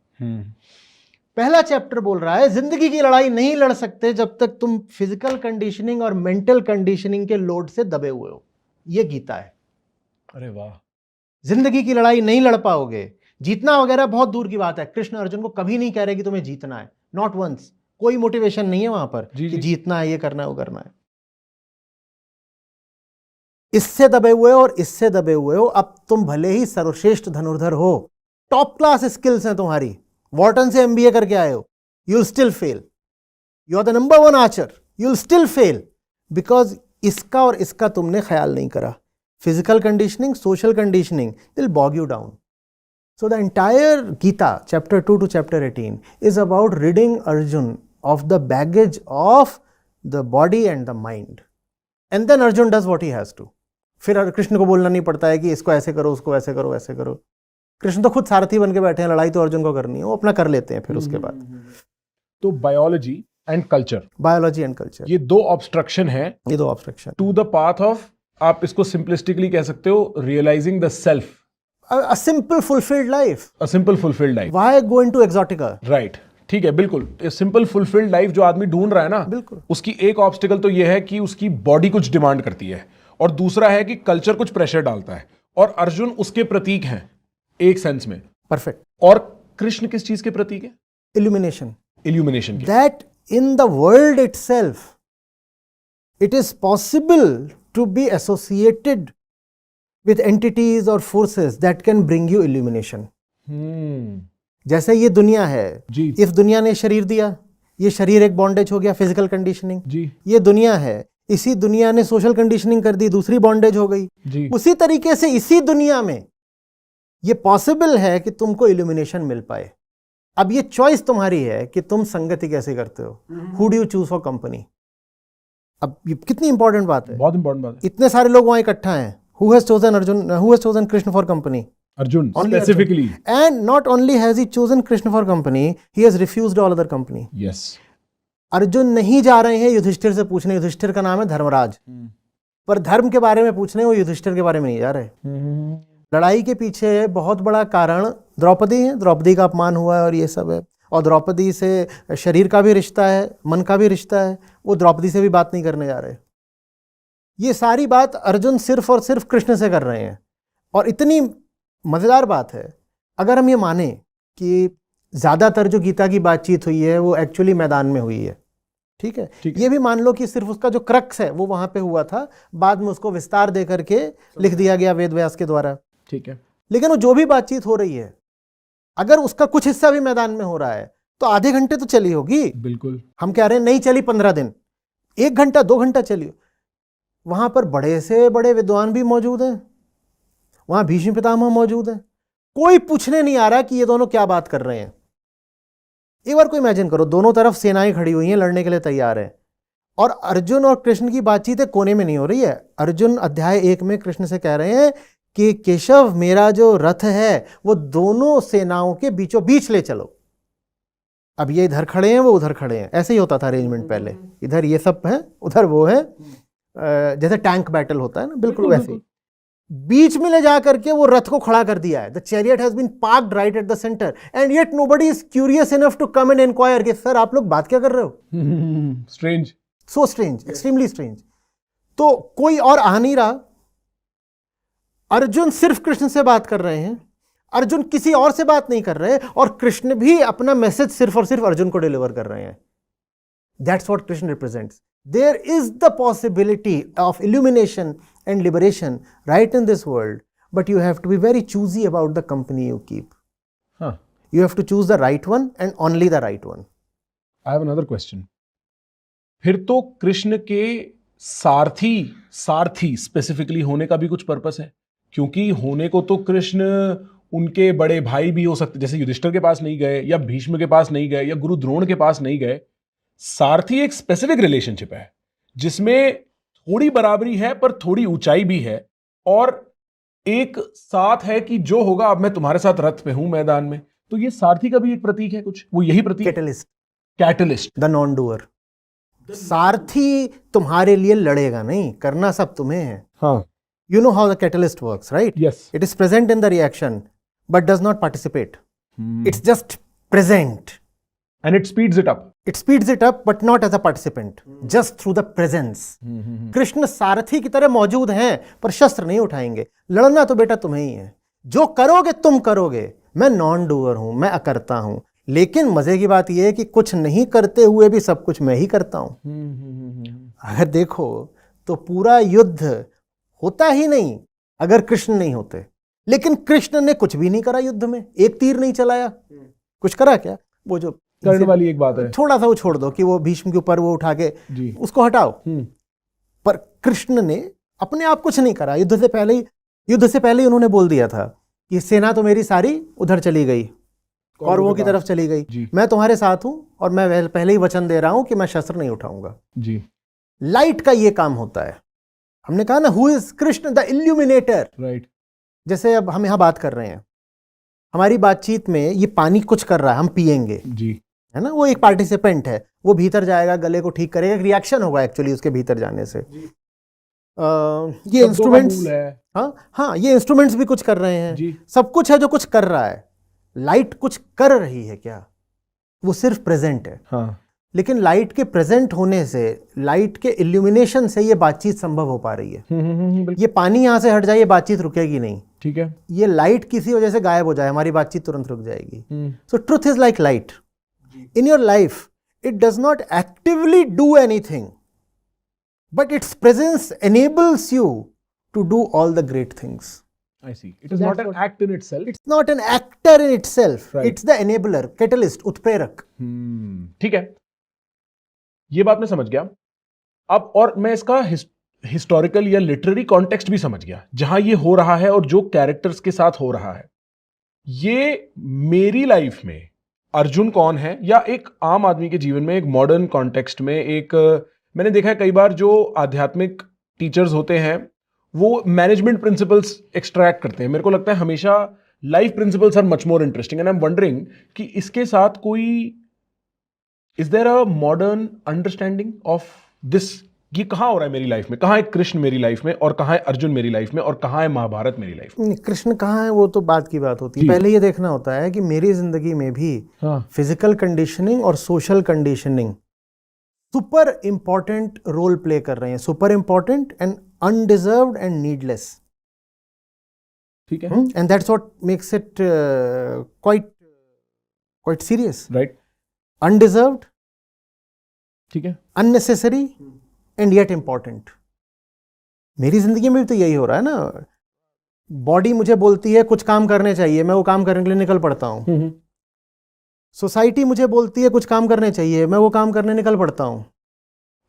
Speaker 2: पहला चैप्टर बोल रहा है जिंदगी की लड़ाई नहीं लड़ सकते जब तक तुम फिजिकल कंडीशनिंग और मेंटल कंडीशनिंग के लोड से दबे हुए हो। ये गीता है।
Speaker 1: अरे वाह।
Speaker 2: जिंदगी की लड़ाई नहीं लड़ पाओगे, जीतना वगैरह बहुत दूर की बात है। कृष्ण अर्जुन को कभी नहीं कह रहे कि तुम्हें जीतना है, नॉट वंस। कोई मोटिवेशन नहीं है वहां पर कि जीतना है, ये करना है, वो करना है। इससे दबे हुए हो और इससे दबे हुए हो, अब तुम भले ही सर्वश्रेष्ठ धनुर्धर हो, टॉप क्लास स्किल्स हैं तुम्हारी, वॉर्टन से एमबीए करके आए हो, you will still fail. You are the number 1 archer, you will still fail, because इसका और इसका तुमने ख्याल नहीं करा। Physical conditioning, social conditioning will bog you down. So the entire Gita, chapter 2 to chapter 18, is about ridding Arjun of the baggage of the body and the mind. And then Arjun does what he has to. फिर कृष्ण को बोलना नहीं पड़ता है कि इसको ऐसे करो, उसको ऐसे करो, ऐसे करो। कृष्ण तो खुद सारथी बन के बैठे हैं, लड़ाई तो अर्जुन को करनी है, वो अपना कर लेते हैं फिर उसके बाद।
Speaker 1: तो biology and culture,
Speaker 2: biology and culture,
Speaker 1: ये दो ऑब्स्ट्रक्शन है,
Speaker 2: ये दो obstruction
Speaker 1: to the path of, आप इसको सिंपलिस्टिकली कह सकते हो, realising the self,
Speaker 2: a simple fulfilled life.
Speaker 1: a simple fulfilled life.
Speaker 2: Why go into exotica?
Speaker 1: Right. ठीक है, बिल्कुल। सिंपल फुलफिल्ड लाइफ जो आदमी ढूंढ रहा है ना,
Speaker 2: बिल्कुल,
Speaker 1: उसकी एक ऑब्स्टिकल तो ये है कि उसकी बॉडी कुछ डिमांड करती है, और दूसरा है कि कल्चर कुछ प्रेशर डालता है, और अर्जुन उसके प्रतीक हैं एक सेंस में।
Speaker 2: परफेक्ट।
Speaker 1: और कृष्ण किस चीज के प्रतीक है?
Speaker 2: इल्यूमिनेशन।
Speaker 1: इल्यूमिनेशन के।
Speaker 2: That in the world itself, it is possible to be associated with entities or forces that can bring you illumination. जैसे ये दुनिया है
Speaker 1: जी,
Speaker 2: इस दुनिया ने शरीर दिया, ये शरीर एक बॉन्डेज हो गया, फिजिकल कंडीशनिंग
Speaker 1: जी,
Speaker 2: ये दुनिया है, इसी दुनिया ने सोशल कंडीशनिंग कर दी, दूसरी बॉन्डेज हो गई
Speaker 1: जी।
Speaker 2: उसी तरीके से इसी दुनिया में ये पॉसिबल है कि तुमको इल्यूमिनेशन मिल पाए। अब ये चॉइस तुम्हारी है कि तुम संगति कैसे करते हो, who do you choose for company. अब ये कितनी इंपॉर्टेंट बात है,
Speaker 1: बहुत इंपॉर्टेंट बात है।
Speaker 2: इतने सारे लोग वहां इकट्ठा हैं, who has chosen Arjun, who has chosen Krishna for company?
Speaker 1: Arjun
Speaker 2: Only
Speaker 1: specifically.
Speaker 2: Arjun. And not only has he chosen Krishna for company, he has refused all other company.
Speaker 1: Yes.
Speaker 2: Arjun नहीं जा रहे हैं युधिष्ठिर से पूछने, युधिष्ठिर का नाम है धर्मराज, पर धर्म के बारे में पूछने वो युधिष्ठिर के बारे में नहीं जा रहे। लड़ाई के पीछे बहुत बड़ा कारण द्रौपदी है, द्रौपदी का अपमान हुआ है और ये सब है, और द्रौपदी से शरीर का भी रिश्ता है, मन का भी रिश्ता है, वो द्रौपदी से भी बात नहीं करने जा रहे। ये सारी बात अर्जुन सिर्फ और सिर्फ कृष्ण से कर रहे हैं। और इतनी मज़ेदार बात है, अगर हम ये माने कि ज़्यादातर जो गीता की बातचीत हुई है वो एक्चुअली मैदान में हुई है, ठीक है, ये भी मान लो कि सिर्फ उसका जो क्रक्स है वो वहाँ पे हुआ था, बाद में उसको विस्तार दे करके लिख दिया गया वेद व्यास के द्वारा, ठीक है। लेकिन वो जो भी बातचीत हो रही है, अगर उसका कुछ हिस्सा भी मैदान में हो रहा है तो आधे घंटे तो चली होगी।
Speaker 1: बिल्कुल।
Speaker 2: हम कह रहे हैं नहीं चली 15 दिन, 1 घंटा 2 घंटा चली। वहां पर बड़े से बड़े विद्वान भी मौजूद हैं, वहां भीष्म पितामह मौजूद हैं, कोई पूछने नहीं आ रहा कि ये दोनों क्या बात कर रहे हैं। एक बार को इमेजिन करो, दोनों तरफ सेनाएं खड़ी हुई हैं, लड़ने के लिए तैयार है, और अर्जुन और कृष्ण की बातचीत एक कोने में नहीं हो रही है। अर्जुन अध्याय 1 में कृष्ण से कह रहे हैं कि केशव, मेरा जो रथ है वो दोनों सेनाओं के बीचों बीच ले चलो। अब ये इधर खड़े हैं, वो उधर खड़े हैं, ऐसे ही होता था अरेंजमेंट पहले, इधर ये सब है, उधर वो है, जैसे टैंक बैटल होता है ना, बिल्कुल वैसे ही बीच में ले जा करके वो रथ को खड़ा कर दिया है। The chariot has been parked right at the centre and yet nobody is curious enough to come and enquire कि सर आप लोग बात क्या कर रहे हो।
Speaker 1: Strange,
Speaker 2: so strange, extremely strange. तो कोई और आ नहीं रहा, अर्जुन सिर्फ कृष्ण से बात कर रहे हैं, अर्जुन किसी और से बात नहीं कर रहे, और कृष्ण भी अपना मैसेज सिर्फ और सिर्फ अर्जुन को डिलीवर कर रहे हैं। That's what Krishna represents. There is the possibility of illumination and liberation right in this world, but you have to be very choosy about the company you keep. You have to choose the right one and only the right one.
Speaker 1: I have another question. फिर तो कृष्ण के सारथी specifically होने का भी कुछ purpose है, क्योंकि होने को तो कृष्ण उनके बड़े भाई भी हो सकते, जैसे युधिष्ठिर के पास नहीं गए, या भीष्म के पास नहीं गए, या गुरु द्रोण के पास नहीं गए। सारथी एक स्पेसिफिक रिलेशनशिप है जिसमें थोड़ी बराबरी है पर थोड़ी ऊंचाई भी है, और एक साथ है कि जो होगा अब मैं तुम्हारे साथ रथ पे हूं मैदान में। तो ये सारथी का भी एक प्रतीक है, कुछ वो यही प्रतीक, कैटलिस्ट,
Speaker 2: द नॉन डूअर। सारथी तुम्हारे लिए लड़ेगा नहीं, करना सब तुम्हें है। हाँ, you know how the catalyst works, right?
Speaker 1: Yes.
Speaker 2: It is present in the reaction but does not participate. It's just present
Speaker 1: and it speeds it up.
Speaker 2: It speeds it up but not as a participant, just through the presence. Krishna सारथी की तरह मौजूद हैं पर शस्त्र नहीं उठाएंगे। लड़ना तो बेटा तुम्हें ही है, जो करोगे तुम करोगे। मैं नॉन डूअर हूं, मैं अकर्ता हूं, लेकिन मजे की बात यह है कि कुछ नहीं करते हुए भी सब कुछ मैं ही करता हूं। अगर देखो तो पूरा युद्ध होता ही नहीं अगर कृष्ण नहीं होते। लेकिन कृष्ण ने कुछ भी नहीं करा युद्ध में, एक तीर नहीं चलाया, कुछ करा क्या? वो जो
Speaker 1: करने वाली एक बात है,
Speaker 2: थोड़ा सा वो छोड़ दो कि वो भीष्म के ऊपर वो उठा के
Speaker 1: जी
Speaker 2: उसको हटाओ, पर कृष्ण ने अपने आप कुछ नहीं करा। युद्ध से पहले ही उन्होंने बोल दिया था कि सेना तो मेरी सारी उधर चली गई, कौरवों की तरफ चली गई, मैं तुम्हारे साथ हूं और मैं पहले ही वचन दे रहा हूं कि मैं शस्त्र नहीं उठाऊंगा।
Speaker 1: जी।
Speaker 2: लाइट का ये काम होता है। हमने कहा ना, who is Krishna the illuminator.
Speaker 1: Right.
Speaker 2: जैसे अब हम यहां बात कर रहे हैं, हमारी बातचीत में ये पानी कुछ कर रहा है, हम पिएंगे,
Speaker 1: जी,
Speaker 2: है ना, वो एक पार्टिसिपेंट है, वो भीतर जाएगा, गले को ठीक करेगा, एक रिएक्शन होगा एक्चुअली उसके भीतर जाने से। ये इंस्ट्रूमेंट्स, हाँ ये इंस्ट्रूमेंट्स भी कुछ कर रहे हैं
Speaker 1: जी।
Speaker 2: सब कुछ है जो कुछ कर रहा है। लाइट कुछ कर रही है क्या? वो सिर्फ प्रेजेंट है।
Speaker 1: हाँ।
Speaker 2: लेकिन लाइट के प्रेजेंट होने से, लाइट के इल्यूमिनेशन से ये बातचीत संभव हो पा रही है। ये पानी यहां से हट जाए, ये बातचीत रुकेगी नहीं।
Speaker 1: ठीक है।
Speaker 2: ये लाइट किसी वजह से गायब हो जाए, हमारी बातचीत तुरंत रुक जाएगी। So truth is like light in your life. It does not actively do anything, but its presence enables you to do all the great things.
Speaker 1: I see. It is not an act in itself.
Speaker 2: It's not an actor in itself.
Speaker 1: Right.
Speaker 2: It's the enabler, catalyst, उत्प्रेरक।
Speaker 1: ठीक है, ये बात मैं समझ गया। अब और मैं इसका हिस्टोरिकल या लिटरेरी कॉन्टेक्स्ट भी समझ गया, जहां ये हो रहा है और जो कैरेक्टर्स के साथ हो रहा है। ये मेरी लाइफ में अर्जुन कौन है, या एक आम आदमी के जीवन में, एक मॉडर्न कॉन्टेक्स्ट में, एक मैंने देखा है कई बार जो आध्यात्मिक टीचर्स होते हैं वो मैनेजमेंट प्रिंसिपल्स एक्सट्रैक्ट करते हैं। मेरे को लगता है हमेशा life principles are much more interesting, and I am wondering कि इसके साथ कोई, is there a modern understanding of this? ये कहाँ हो रहा है मेरी लाइफ में? कहाँ है कृष्ण मेरी लाइफ में, और कहाँ है अर्जुन मेरी लाइफ में, और कहाँ है महाभारत मेरी लाइफ में?
Speaker 2: कृष्ण कहाँ है वो तो बात की बात होती है। पहले ये देखना होता है कि मेरी जिंदगी में भी फिजिकल कंडीशनिंग और social conditioning super important role play कर रहे हैं। Super important and undeserved and needless.
Speaker 1: ठीक है।
Speaker 2: And that's what makes it quite serious.
Speaker 1: Right.
Speaker 2: Undeserved,
Speaker 1: ठीक है,
Speaker 2: अननेसेसरी एंड येट इंपॉर्टेंट। मेरी जिंदगी में भी तो यही हो रहा है ना। बॉडी मुझे बोलती है कुछ काम करने चाहिए, मैं वो काम करने के लिए निकल पड़ता हूं। सोसाइटी मुझे बोलती है कुछ काम करने चाहिए, मैं वो काम करने निकल पड़ता हूं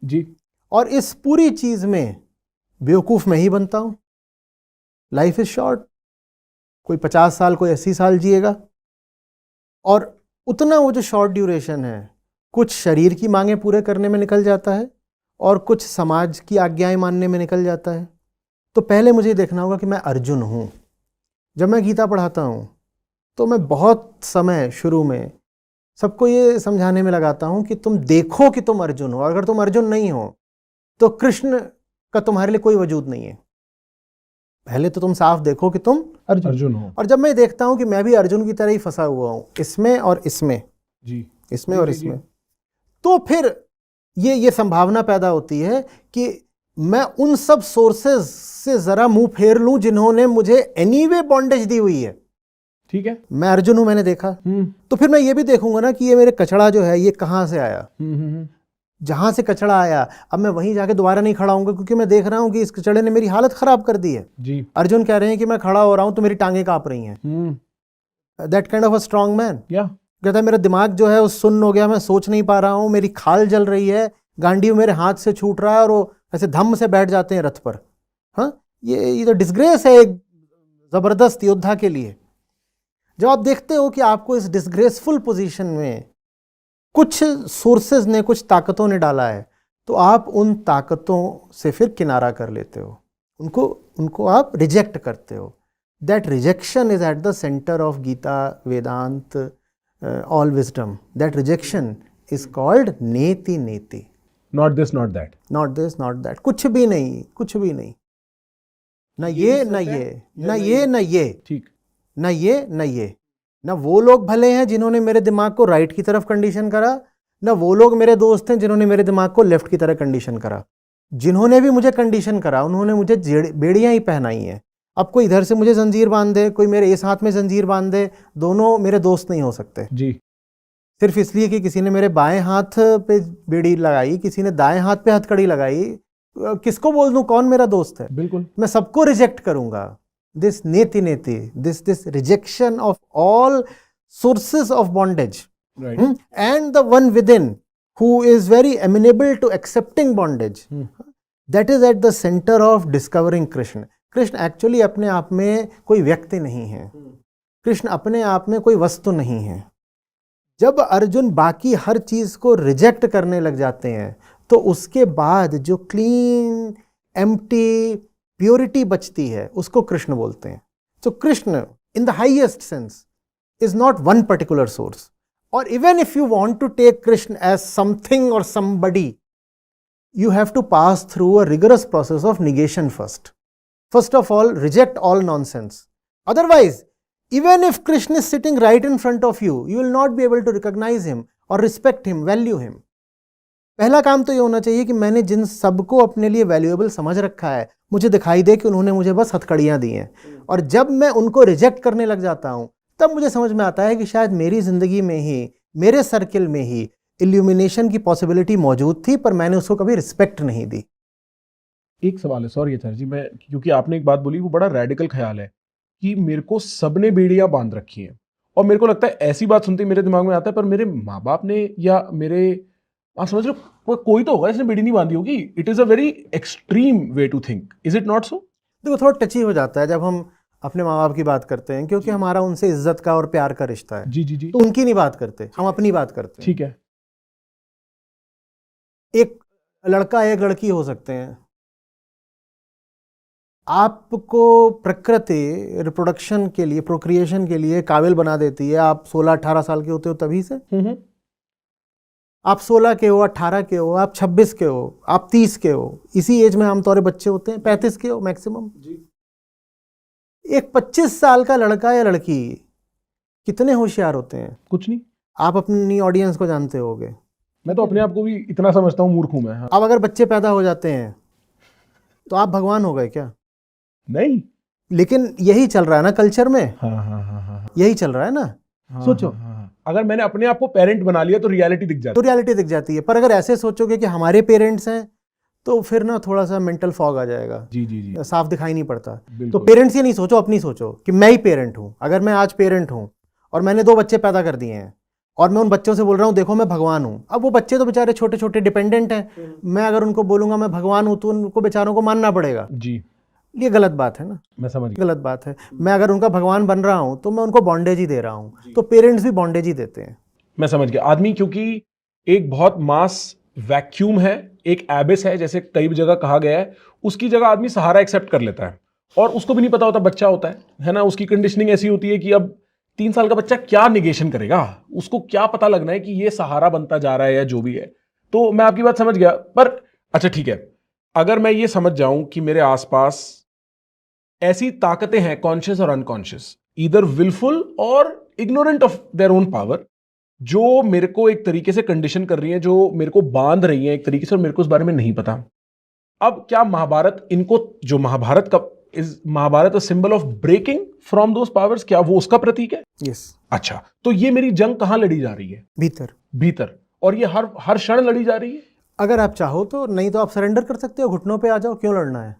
Speaker 1: जी।
Speaker 2: और इस पूरी चीज में बेवकूफ मैं ही बनता हूं। लाइफ इज शॉर्ट, कोई 50 साल, कोई 80 साल जिएगा, और उतना वो जो शॉर्ट ड्यूरेशन है कुछ शरीर की मांगें पूरे करने में निकल जाता है और कुछ समाज की आज्ञाएं मानने में निकल जाता है। तो पहले मुझे देखना होगा कि मैं अर्जुन हूं। जब मैं गीता पढ़ाता हूं तो मैं बहुत समय शुरू में सबको ये समझाने में लगाता हूं कि तुम देखो कि तुम अर्जुन हो। अगर तुम अर्जुन नहीं हो तो कृष्ण का तुम्हारे लिए कोई वजूद नहीं है। पहले तो तुम साफ देखो कि तुम
Speaker 1: अर्जुन हो।
Speaker 2: और जब मैं देखता हूं कि मैं भी अर्जुन की तरह ही फंसा हुआ हूं, इसमें और इसमें,
Speaker 1: जी,
Speaker 2: इसमें और इसमें, तो फिर ये संभावना पैदा होती है कि मैं उन सब सोर्सेज से जरा मुंह फेर लूं जिन्होंने मुझे एनीवे बॉन्डेज दी हुई है।
Speaker 1: ठीक है,
Speaker 2: मैं अर्जुन हूं, मैंने देखा, तो फिर मैं ये भी देखूंगा ना कि ये मेरे कचड़ा जो है ये कहां से आया। जहां से कचड़ा आया, अब मैं वहीं जाके दोबारा नहीं खड़ा होऊंगा, क्योंकि मैं देख रहा हूं कि इस कचड़े ने मेरी हालत खराब कर दी है।
Speaker 1: जी।
Speaker 2: अर्जुन कह रहे हैं कि मैं खड़ा हो रहा हूं तो मेरी टांगें कांप रही हैं। That kind of a strong man. कहता है मेरा दिमाग जो है वो सुन्न हो गया, मैं सोच नहीं पा रहा हूं, मेरी खाल जल रही है, गांडी मेरे हाथ से छूट रहा है, और वो ऐसे धम्म से बैठ जाते हैं रथ पर। हाँ, ये तो डिस्ग्रेस है एक जबरदस्त योद्धा के लिए। जब आप देखते हो कि आपको इस डिस्ग्रेसफुल पोजीशन में कुछ सोर्सेज ने, कुछ ताकतों ने डाला है, तो आप उन ताकतों से फिर किनारा कर लेते हो, उनको आप रिजेक्ट करते हो। That rejection is at the centre of Gita, Vedanta, all wisdom. That rejection is called neti neti.
Speaker 1: Not this not that,
Speaker 2: not this not that, कुछ भी नहीं, कुछ भी नहीं, ना ये ना ये, ना ये ना ये,
Speaker 1: ठीक,
Speaker 2: ना ये ना ये। ना वो लोग भले हैं जिन्होंने मेरे दिमाग को राइट की तरफ कंडीशन करा, ना वो लोग मेरे दोस्त हैं जिन्होंने मेरे दिमाग को लेफ्ट की तरह कंडीशन करा। जिन्होंने भी मुझे कंडीशन करा उन्होंने मुझे बेड़ियां ही पहनाई हैं। अब कोई इधर से मुझे जंजीर बांध दे, कोई मेरे इस हाथ में जंजीर बांध दे, दोनों मेरे दोस्त नहीं हो सकते
Speaker 1: जी।
Speaker 2: सिर्फ इसलिए कि किसी ने मेरे बाएं हाथ पे बेड़ी लगाई, किसी ने दाएं हाथ पे हथकड़ी लगाई, किसको बोल दूं कौन मेरा दोस्त है?
Speaker 1: बिल्कुल।
Speaker 2: मैं सबको रिजेक्ट करूंगा। दिस नेति नेति, this rejection of all sources of bondage,
Speaker 1: right.
Speaker 2: and the one within who is very amenable to accepting bondage, that is at the center of discovering Krishna. Krishna actually अपने आप में कोई व्यक्ति नहीं है, कृष्ण अपने आप में कोई वस्तु नहीं है। जब अर्जुन बाकी हर चीज को रिजेक्ट करने लग जाते हैं तो उसके बाद जो क्लीन एम्प्टी प्योरिटी बचती है उसको कृष्ण बोलते हैं। तो Krishna in the highest sense is not one particular source. Or even if you want to take Krishna as something or somebody, you have to pass through a rigorous process of negation first. First of all, reject all nonsense. Otherwise, even if Krishna is sitting right in front of you, you will not be able to recognize him or respect him, value him. पहला काम तो ये होना चाहिए कि मैंने जिन सबको अपने लिए वैल्यूएबल समझ रखा है, मुझे दिखाई दे कि उन्होंने मुझे बस हथकड़ियां दी हैं, और जब मैं उनको रिजेक्ट करने लग जाता हूं तब मुझे समझ में आता है कि शायद मेरी जिंदगी में ही, मेरे सर्किल में ही इल्यूमिनेशन की पॉसिबिलिटी मौजूद थी, पर मैंने उसको कभी रिस्पेक्ट नहीं दी।
Speaker 1: एक सवाल है, सॉरी आचार्य जी, मैं क्योंकि आपने एक बात बोली वो बड़ा रेडिकल ख्याल है कि मेरे को सबने बेड़ियां बांध रखी हैं, और मेरे को लगता है ऐसी बात सुनते ही मेरे दिमाग में आता है पर मेरे माँ बाप ने या मेरे, आप समझ रहे हो, कोई तो होगा इसने बेड़ी नहीं बांधी होगी। It is a very extreme way to think, is it not so?
Speaker 2: देखो थोड़ा टची हो जाता है जब हम अपने माँ बाप की बात करते हैं, क्योंकि हमारा उनसे इज्जत का और प्यार का रिश्ता है।
Speaker 1: जी जी जी।
Speaker 2: तो उनकी नहीं बात करते, हम अपनी बात करते हैं।
Speaker 1: ठीक है।
Speaker 2: एक लड़का एक लड़की हो सकते हैं, आपको प्रकृति रिप्रोडक्शन के लिए, प्रोक्रिएशन के लिए काबिल बना देती है। आप 16-18 साल के होते हो तभी से, आप 16 के हो, 18 के हो, आप 26 के हो, आप 30 के हो, इसी एज में आमतौर पर बच्चे होते हैं, 35 के हो मैक्सिमम जी। एक 25 साल का लड़का या लड़की कितने होशियार होते हैं?
Speaker 1: कुछ नहीं।
Speaker 2: आप अपनी ऑडियंस को जानते होगे।
Speaker 1: मैं तो अपने आप को भी इतना समझता हूँ, मूर्ख हूं मैं। हाँ।
Speaker 2: अब अगर बच्चे पैदा हो जाते हैं तो आप भगवान हो गए क्या?
Speaker 1: नहीं,
Speaker 2: लेकिन यही चल रहा है ना कल्चर में।
Speaker 1: हाँ हाँ हाँ हाँ,
Speaker 2: यही चल रहा है ना।
Speaker 1: हाँ,
Speaker 2: सोचो,
Speaker 1: हाँ, हाँ। अगर मैंने अपने आप को पेरेंट बना लिया तो रियलिटी दिख जाती
Speaker 2: तो रियलिटी दिख जाती है। पर अगर ऐसे सोचोगे कि हमारे पेरेंट्स हैं तो फिर ना थोड़ा सा मेंटल फॉग आ जाएगा।
Speaker 1: जी जी जी,
Speaker 2: साफ दिखाई नहीं पड़ता। तो
Speaker 1: बिल्कुल।
Speaker 2: पेरेंट्स ये नहीं सोचो, अपनी सोचो कि मैं ही पेरेंट हूं। अगर मैं आज पेरेंट हूं और मैंने 2 बच्चे पैदा कर दिए हैं और मैं उन बच्चों से बोल रहा हूं देखो मैं भगवान हूं, अब वो बच्चे तो बेचारे छोटे छोटे डिपेंडेंट हैं, मैं अगर उनको बोलूंगा मैं भगवान हूं तो उनको बेचारों को मानना पड़ेगा।
Speaker 1: जी,
Speaker 2: ये गलत बात है ना।
Speaker 1: मैं समझ गया।
Speaker 2: गलत बात है। मैं अगर उनका भगवान बन रहा हूं तो मैं उनको बॉन्डेज ही दे रहा हूं, तो पेरेंट्स भी बॉन्डेज ही देते हैं।
Speaker 1: मैं समझ गया। आदमी क्योंकि एक बहुत मास वैक्यूम है, एक एबिस है, जैसे कई जगह कहा गया है, उसकी जगह आदमी सहारा एक्सेप्ट कर लेता है, और उसको भी नहीं पता होता, बच्चा होता है ना। उसकी कंडीशनिंग ऐसी होती है कि अब 3 साल का बच्चा क्या निगेशन करेगा, उसको क्या पता लगना है कि ये सहारा बनता जा रहा है या जो भी है। तो मैं आपकी बात समझ गया। पर अच्छा ठीक है, अगर मैं ये समझ जाऊं कि मेरे आसपास ऐसी ताकतें हैं, कॉन्शियस और अनकॉन्शियस, ईदर विलफुल और ignorant of their own power, जो मेरे को एक तरीके से कंडीशन कर रही हैं, जो मेरे को बांध रही हैं एक तरीके से, और मेरे को उस बारे में नहीं पता। अब क्या महाभारत इनको, जो महाभारत का is Mahabharat a symbol of breaking from those powers, क्या वो उसका प्रतीक है?
Speaker 2: यस।
Speaker 1: अच्छा, तो ये मेरी जंग कहां लड़ी जा रही है?
Speaker 2: भीतर।
Speaker 1: भीतर। और ये हर क्षण लड़ी जा रही है?
Speaker 2: अगर आप चाहो तो, नहीं तो आप सरेंडर कर सकते हो, घुटनों पे आ जाओ, क्यों लड़ना है?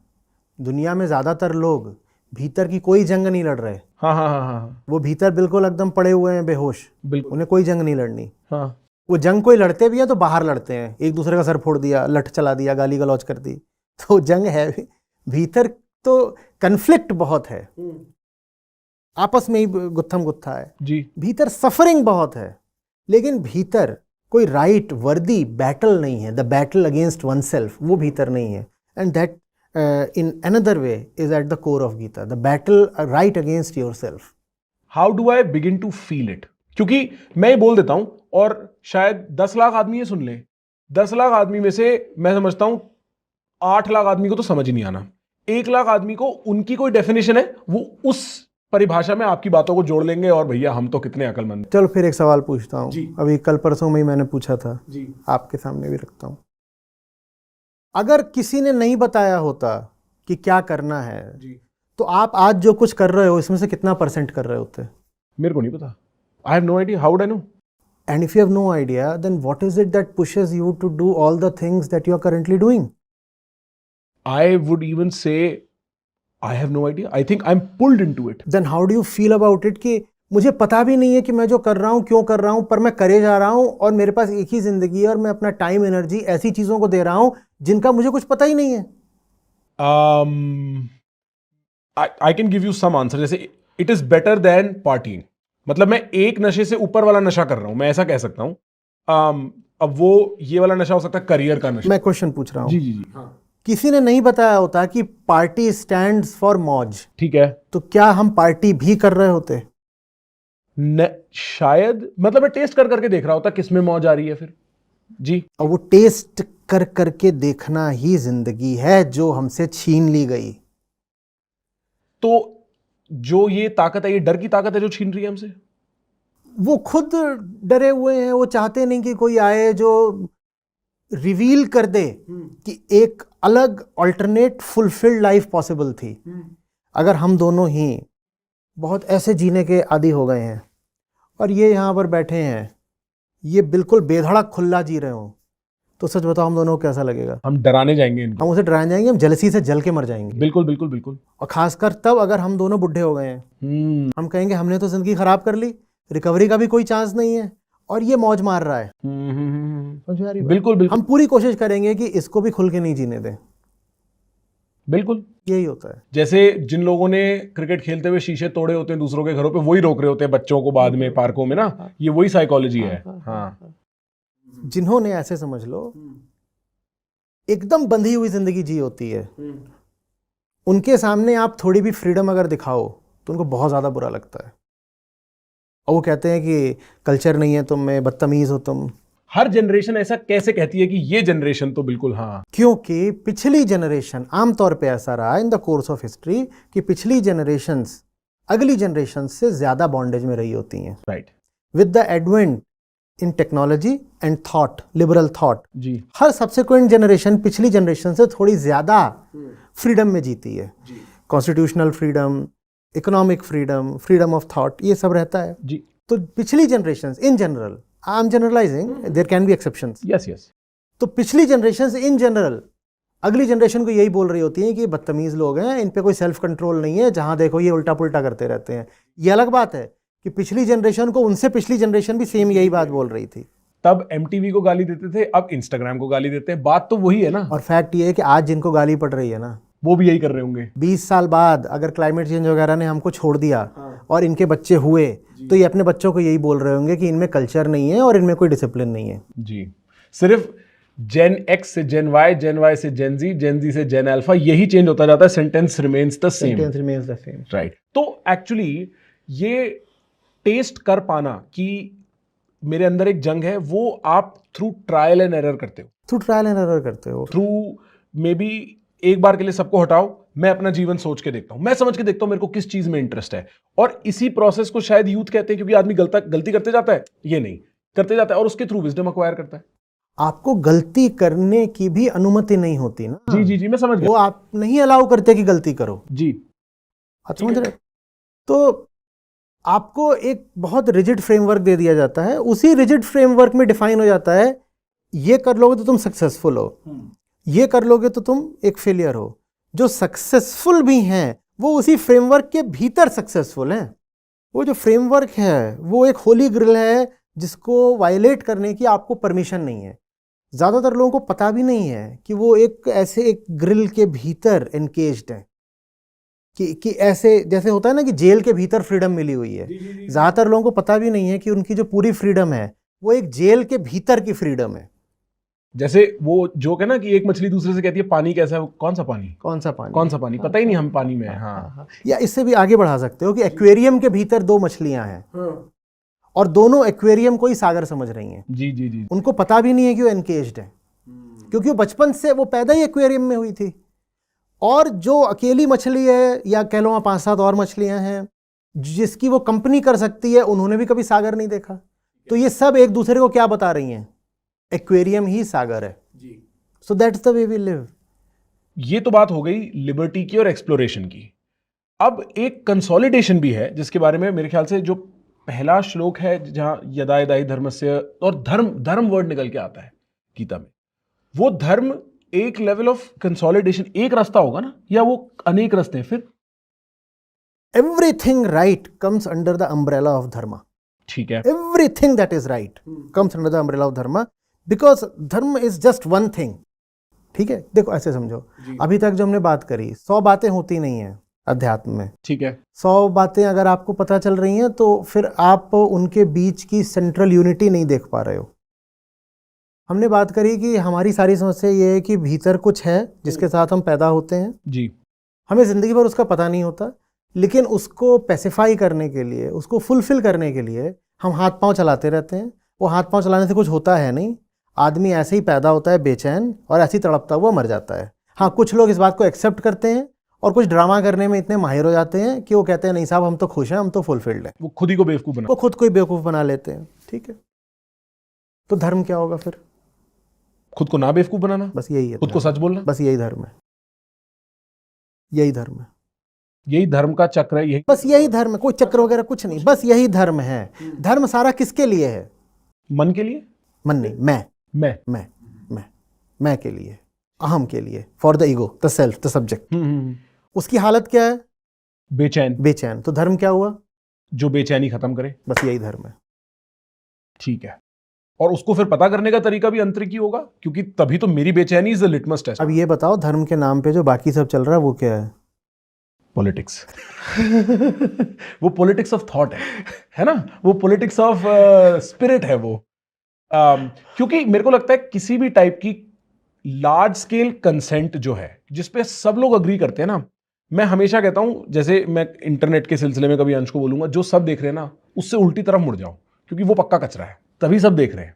Speaker 2: दुनिया में ज्यादातर लोग भीतर की कोई जंग नहीं लड़ रहे।
Speaker 1: हाँ हाँ हाँ हाँ,
Speaker 2: वो भीतर बिल्कुल एकदम पड़े हुए हैं बेहोश,
Speaker 1: बिल्कुल।
Speaker 2: उन्हें कोई जंग नहीं लड़नी।
Speaker 1: हाँ,
Speaker 2: वो जंग कोई लड़ते भी हैं तो बाहर लड़ते हैं, एक दूसरे का सर फोड़ दिया, लठ चला दिया, गाली गलौज कर दी, तो जंग है भीतर। तो कन्फ्लिक्ट बहुत है, आपस में ही गुत्थम गुत्था है
Speaker 1: जी।
Speaker 2: भीतर, सफरिंग बहुत है, लेकिन भीतर कोई राइट वर्दी बैटल नहीं है। The battle against one self, वो भीतर नहीं है। And that in another way is at the core of Gita, the battle right against yourself.
Speaker 1: How do I begin to feel it? क्योंकि मैं ये बोल देता हूं और शायद 10 लाख आदमी ये सुन ले, 10 लाख आदमी में से मैं समझता हूं 8 लाख आदमी को तो समझ ही नहीं आना, 1 लाख आदमी को उनकी कोई डेफिनेशन है, वो उस परिभाषा में आपकी बातों को जोड़ लेंगे, और भैया हम तो कितने अकलमंद।
Speaker 2: चलो फिर एक सवाल पूछता हूं
Speaker 1: जी।
Speaker 2: अभी कल परसों में ही मैंने पूछा था जी, आपके सामने भी रखता हूं। अगर किसी ने नहीं बताया होता कि क्या करना है जी, तो आप आज जो कुछ कर रहे हो इसमें से कितना % कर रहे होते?
Speaker 1: मेरे को नहीं पता। I have no idea, how would I know?
Speaker 2: And if you have no idea, then what is it that pushes you to do all the things that you are currently doing?
Speaker 1: I would even say I have no idea. I think I'm pulled into it.
Speaker 2: Then how do you feel about it कि मुझे पता भी नहीं है कि मैं जो कर रहा हूँ क्यों कर रहा हूँ, पर मैं करे जा रहा हूँ और मेरे पास एक ही जिंदगी है और मैं अपना टाइम एनर्जी ऐसी चीजों को दे रहा हूँ जिनका मुझे कुछ पता ही नहीं है.
Speaker 1: I can give you some answer. जैसे it is better than partying. मतलब मैं एक नशे से ऊपर वाला नशा कर रहा हूँ, मैं ऐसा कह सकता हूँ. अब वो ये वाला नशा हो सकता है करियर का नशा.
Speaker 2: मैं क्वेश्चन पूछ रहा हूँ.
Speaker 1: जी जी जी. हाँ.
Speaker 2: किसी ने नहीं बताया होता कि पार्टी स्टैंड्स फॉर मौज,
Speaker 1: ठीक है.
Speaker 2: तो क्या हम पार्टी भी कर रहे होते?
Speaker 1: शायद, मतलब मैं टेस्ट कर करके देख रहा होता किस में मौज आ रही है फिर. जी.
Speaker 2: और वो टेस्ट कर करके देखना ही जिंदगी है जो हमसे छीन ली गई.
Speaker 1: तो जो ये ताकत है, ये डर की ताकत है जो छीन रही है हमसे.
Speaker 2: वो खुद डरे हुए हैं, वो चाहते नहीं कि कोई आए जो रिवील कर दे कि एक अलग अल्टरनेट फुलफिल्ड लाइफ पॉसिबल थी. अगर हम दोनों ही बहुत ऐसे जीने के आदी हो गए हैं और ये यहाँ पर बैठे हैं, ये बिल्कुल बेधड़क खुला जी रहे हो, तो सच बताओ हम दोनों को कैसा लगेगा?
Speaker 1: हम डराने जाएंगे इनको.
Speaker 2: हम उसे डराने जाएंगे, हम जलसी से जल के मर जाएंगे.
Speaker 1: बिल्कुल बिल्कुल बिल्कुल.
Speaker 2: और खासकर तब अगर हम दोनों बुढ़े हो गए हैं, हम कहेंगे हमने तो जिंदगी खराब कर ली, रिकवरी का भी कोई चांस नहीं है और ये मौज मार रहा है. समझ आ रही बात?
Speaker 1: बिल्कुल बिल्कुल.
Speaker 2: हम पूरी कोशिश करेंगे कि इसको भी खुल के नहीं जीने दें.
Speaker 1: बिल्कुल
Speaker 2: यही होता है.
Speaker 1: जैसे जिन लोगों ने क्रिकेट खेलते हुए शीशे तोड़े होते हैं दूसरों के घरों पे, वही रोक रहे होते हैं बच्चों को बाद में पार्कों में ना. ये वही साइकोलॉजी है. हाँ.
Speaker 2: जिन्होंने ऐसे समझ लो एकदम बंधी हुई जिंदगी जी होती है, उनके सामने आप थोड़ी भी फ्रीडम अगर दिखाओ तो उनको बहुत ज्यादा बुरा लगता है और वो कहते हैं कि कल्चर नहीं है तुम में, बदतमीज हो तुम.
Speaker 1: हर जनरेशन ऐसा कैसे कहती है कि ये जनरेशन तो बिल्कुल. हाँ.
Speaker 2: क्योंकि पिछली जनरेशन, आमतौर पे ऐसा रहा in the course of history कि पिछली जनरेशंस अगली जनरेशन से ज्यादा बॉन्डेज में रही होती हैं.
Speaker 1: Right.
Speaker 2: With the advent in technology and thought, liberal thought,
Speaker 1: जी.
Speaker 2: हर सब्सिक्वेंट जनरेशन पिछली जनरेशन से थोड़ी ज्यादा फ्रीडम में जीती है. Constitutional freedom, economic freedom, freedom of thought, ये सब रहता है.
Speaker 1: जी.
Speaker 2: तो पिछली generation in general, I am generalising, there can be exceptions.
Speaker 1: Yes yes.
Speaker 2: तो पिछली जनरेशन इन जनरल अगली जनरेशन को यही बोल रही होती है कि बदतमीज लोग हैं, इन पे कोई सेल्फ कंट्रोल नहीं है, जहां देखो ये उल्टा पुल्टा करते रहते हैं. ये अलग बात है कि पिछली जनरेशन को उनसे पिछली जनरेशन भी सेम यही बात बोल रही थी.
Speaker 1: तब MTV को गाली देते थे, अब इंस्टाग्राम को गाली देते हैं. बात तो वही है ना.
Speaker 2: और फैक्ट ये है कि आज जिनको गाली पड़ रही है ना,
Speaker 1: वो भी यही कर रहे होंगे.
Speaker 2: 20 साल बाद अगर क्लाइमेट चेंज वगैरह ने हमको छोड़ दिया और इनके बच्चे हुए, तो ये अपने बच्चों को यही बोल रहे होंगे कि इनमें कल्चर नहीं है और इनमें कोई डिसिप्लिन नहीं है.
Speaker 1: जी. सिर्फ Gen X से Gen Y से Gen Z से Gen Alpha, यही चेंज होता जाता है. Sentence remains the same. Right. तो एक्चुअली ये टेस्ट कर पाना कि मेरे अंदर एक जंग है, वो आप थ्रू ट्रायल एंड एरर करते हो. थ्रू मे बी एक बार के लिए सबको हटाओ, मैं अपना जीवन सोच के देखता हूं, मैं समझ के देखता हूं मेरे को किस चीज में इंटरेस्ट है. और इसी प्रोसेस को शायद यूथ कहते हैं, क्योंकि आदमी गलती करते जाता है, ये नहीं करते जाता है और उसके थ्रू विजडम अक्वायर करता है.
Speaker 2: आपको गलती करने की भी अनुमति नहीं होती ना.
Speaker 1: जी जी जी, मैं समझ गया.
Speaker 2: वो आप नहीं अलाउ करते कि गलती करो.
Speaker 1: जी.
Speaker 2: आप समझ रहे? तो आपको एक बहुत रिजिड फ्रेमवर्क दे दिया जाता है, उसी रिजिड फ्रेमवर्क में डिफाइन हो जाता है ये कर लोगे तो तुम सक्सेसफुल हो, ये कर लोगे तो तुम एक फेलियर हो. जो सक्सेसफुल भी हैं वो उसी फ्रेमवर्क के भीतर सक्सेसफुल हैं. वो जो फ्रेमवर्क है वो एक होली ग्रिल है जिसको वायलेट करने की आपको परमिशन नहीं है. ज़्यादातर लोगों को पता भी नहीं है कि वो एक ग्रिल के भीतर एनकेज्ड है, कि ऐसे जैसे होता है ना कि जेल के भीतर फ्रीडम मिली हुई है. ज़्यादातर लोगों को पता भी नहीं है कि उनकी जो पूरी फ्रीडम है वो एक जेल के भीतर की फ्रीडम है.
Speaker 1: जैसे वो जोक है ना कि एक मछली दूसरे से कहती है पानी कैसा है, कौन सा पानी, पता ही नहीं हम पानी में हैं. हाँ.
Speaker 2: या इससे भी आगे बढ़ा सकते हो कि एक्वेरियम के भीतर 2 मछलियां हैं और दोनों एक्वेरियम को ही सागर समझ रही हैं.
Speaker 1: जी जी जी.
Speaker 2: उनको पता भी नहीं है कि वो एनकेज्ड है, क्योंकि वो बचपन से वो पैदा ही एक्वेरियम में हुई थी. और जो अकेली मछली है या कह लो 5-7 और मछलियां हैं जिसकी वो कंपनी कर सकती है, उन्होंने भी कभी सागर नहीं देखा. तो ये सब एक दूसरे को क्या बता रही हैं? एक्वेरियम ही सागर है. So that's the way we live.
Speaker 1: ये तो बात हो गई लिबर्टी की और एक्सप्लोरेशन की. अब एक कंसोलिडेशन भी है जिसके बारे में मेरे ख्याल से जो पहला श्लोक है जहां यदा यदा हि धर्मस्य, और धर्म वर्ड निकल के आता है गीता में. वो धर्म एक लेवल ऑफ कंसोलिडेशन, एक रास्ता होगा ना, या वो अनेक रास्ते हैं फिर?
Speaker 2: Everything right comes under the umbrella of dharma.
Speaker 1: ठीक है.
Speaker 2: Everything that is right comes under the umbrella of dharma, because dharma is just one thing. ठीक है, देखो ऐसे समझो, अभी तक जो हमने बात करी 100 बातें होती नहीं है अध्यात्म में.
Speaker 1: ठीक है.
Speaker 2: 100 बातें अगर आपको पता चल रही हैं तो फिर आप उनके बीच की सेंट्रल यूनिटी नहीं देख पा रहे हो. हमने बात करी कि हमारी सारी समस्या ये है कि भीतर कुछ है जिसके साथ हम पैदा होते हैं
Speaker 1: जी.
Speaker 2: हमें जिंदगी भर उसका पता नहीं होता, लेकिन उसको पेसिफाई करने के लिए, उसको फुलफिल करने के लिए हम हाथ पांव चलाते रहते हैं. वो हाथ पांव चलाने से कुछ होता है नहीं. आदमी ऐसे ही पैदा होता है बेचैन और ऐसे ही तड़पता हुआ मर जाता है. हाँ, कुछ लोग इस बात को एक्सेप्ट करते हैं और कुछ ड्रामा करने में इतने माहिर हो जाते हैं कि वो कहते हैं नहीं साहब हम तो खुश हैं, हम तो फुलफिल्ड हैं.
Speaker 1: वो खुद ही को बेवकूफ बना,
Speaker 2: वो खुद को ही बेवकूफ़ बना लेते हैं. ठीक है, तो धर्म क्या होगा फिर?
Speaker 1: खुद को ना बेवकूफ बनाना,
Speaker 2: बस यही है.
Speaker 1: खुद को सच बोलना,
Speaker 2: बस यही धर्म है. यही धर्म है.
Speaker 1: यही धर्म का चक्र है. यही
Speaker 2: बस यही धर्म है. कोई चक्र वगैरह कुछ नहीं, बस यही धर्म है. धर्म सारा किसके लिए है?
Speaker 1: मन के लिए.
Speaker 2: मन नहीं, मैं के लिए, अहम के लिए, for the ego, the self, the subject. उसकी हालत क्या है? बेचैन. तो धर्म क्या हुआ?
Speaker 1: जो बेचैनी खत्म करे.
Speaker 2: बस यही धर्म है.
Speaker 1: ठीक है. और उसको फिर पता करने का तरीका भी अंतरिकी होगा, क्योंकि तभी तो मेरी बेचैनी इज द लिटमस टेस्ट.
Speaker 2: अब ये बताओ, धर्म के नाम पे जो बाकी सब चल रहा है वो क्या है?
Speaker 1: पॉलिटिक्स. वो पॉलिटिक्स ऑफ थॉट है ना, वो पॉलिटिक्स ऑफ स्पिरिट है वो. क्योंकि मेरे को लगता है किसी भी टाइप की लार्ज स्केल कंसेंट जो है जिसपे सब लोग अग्री करते हैं ना, मैं हमेशा कहता हूं, जैसे मैं इंटरनेट के सिलसिले में कभी अंश को बोलूंगा, जो सब देख रहे हैं ना उससे उल्टी तरफ मुड़ जाओ, क्योंकि वो पक्का कचरा है. तभी सब देख रहे हैं.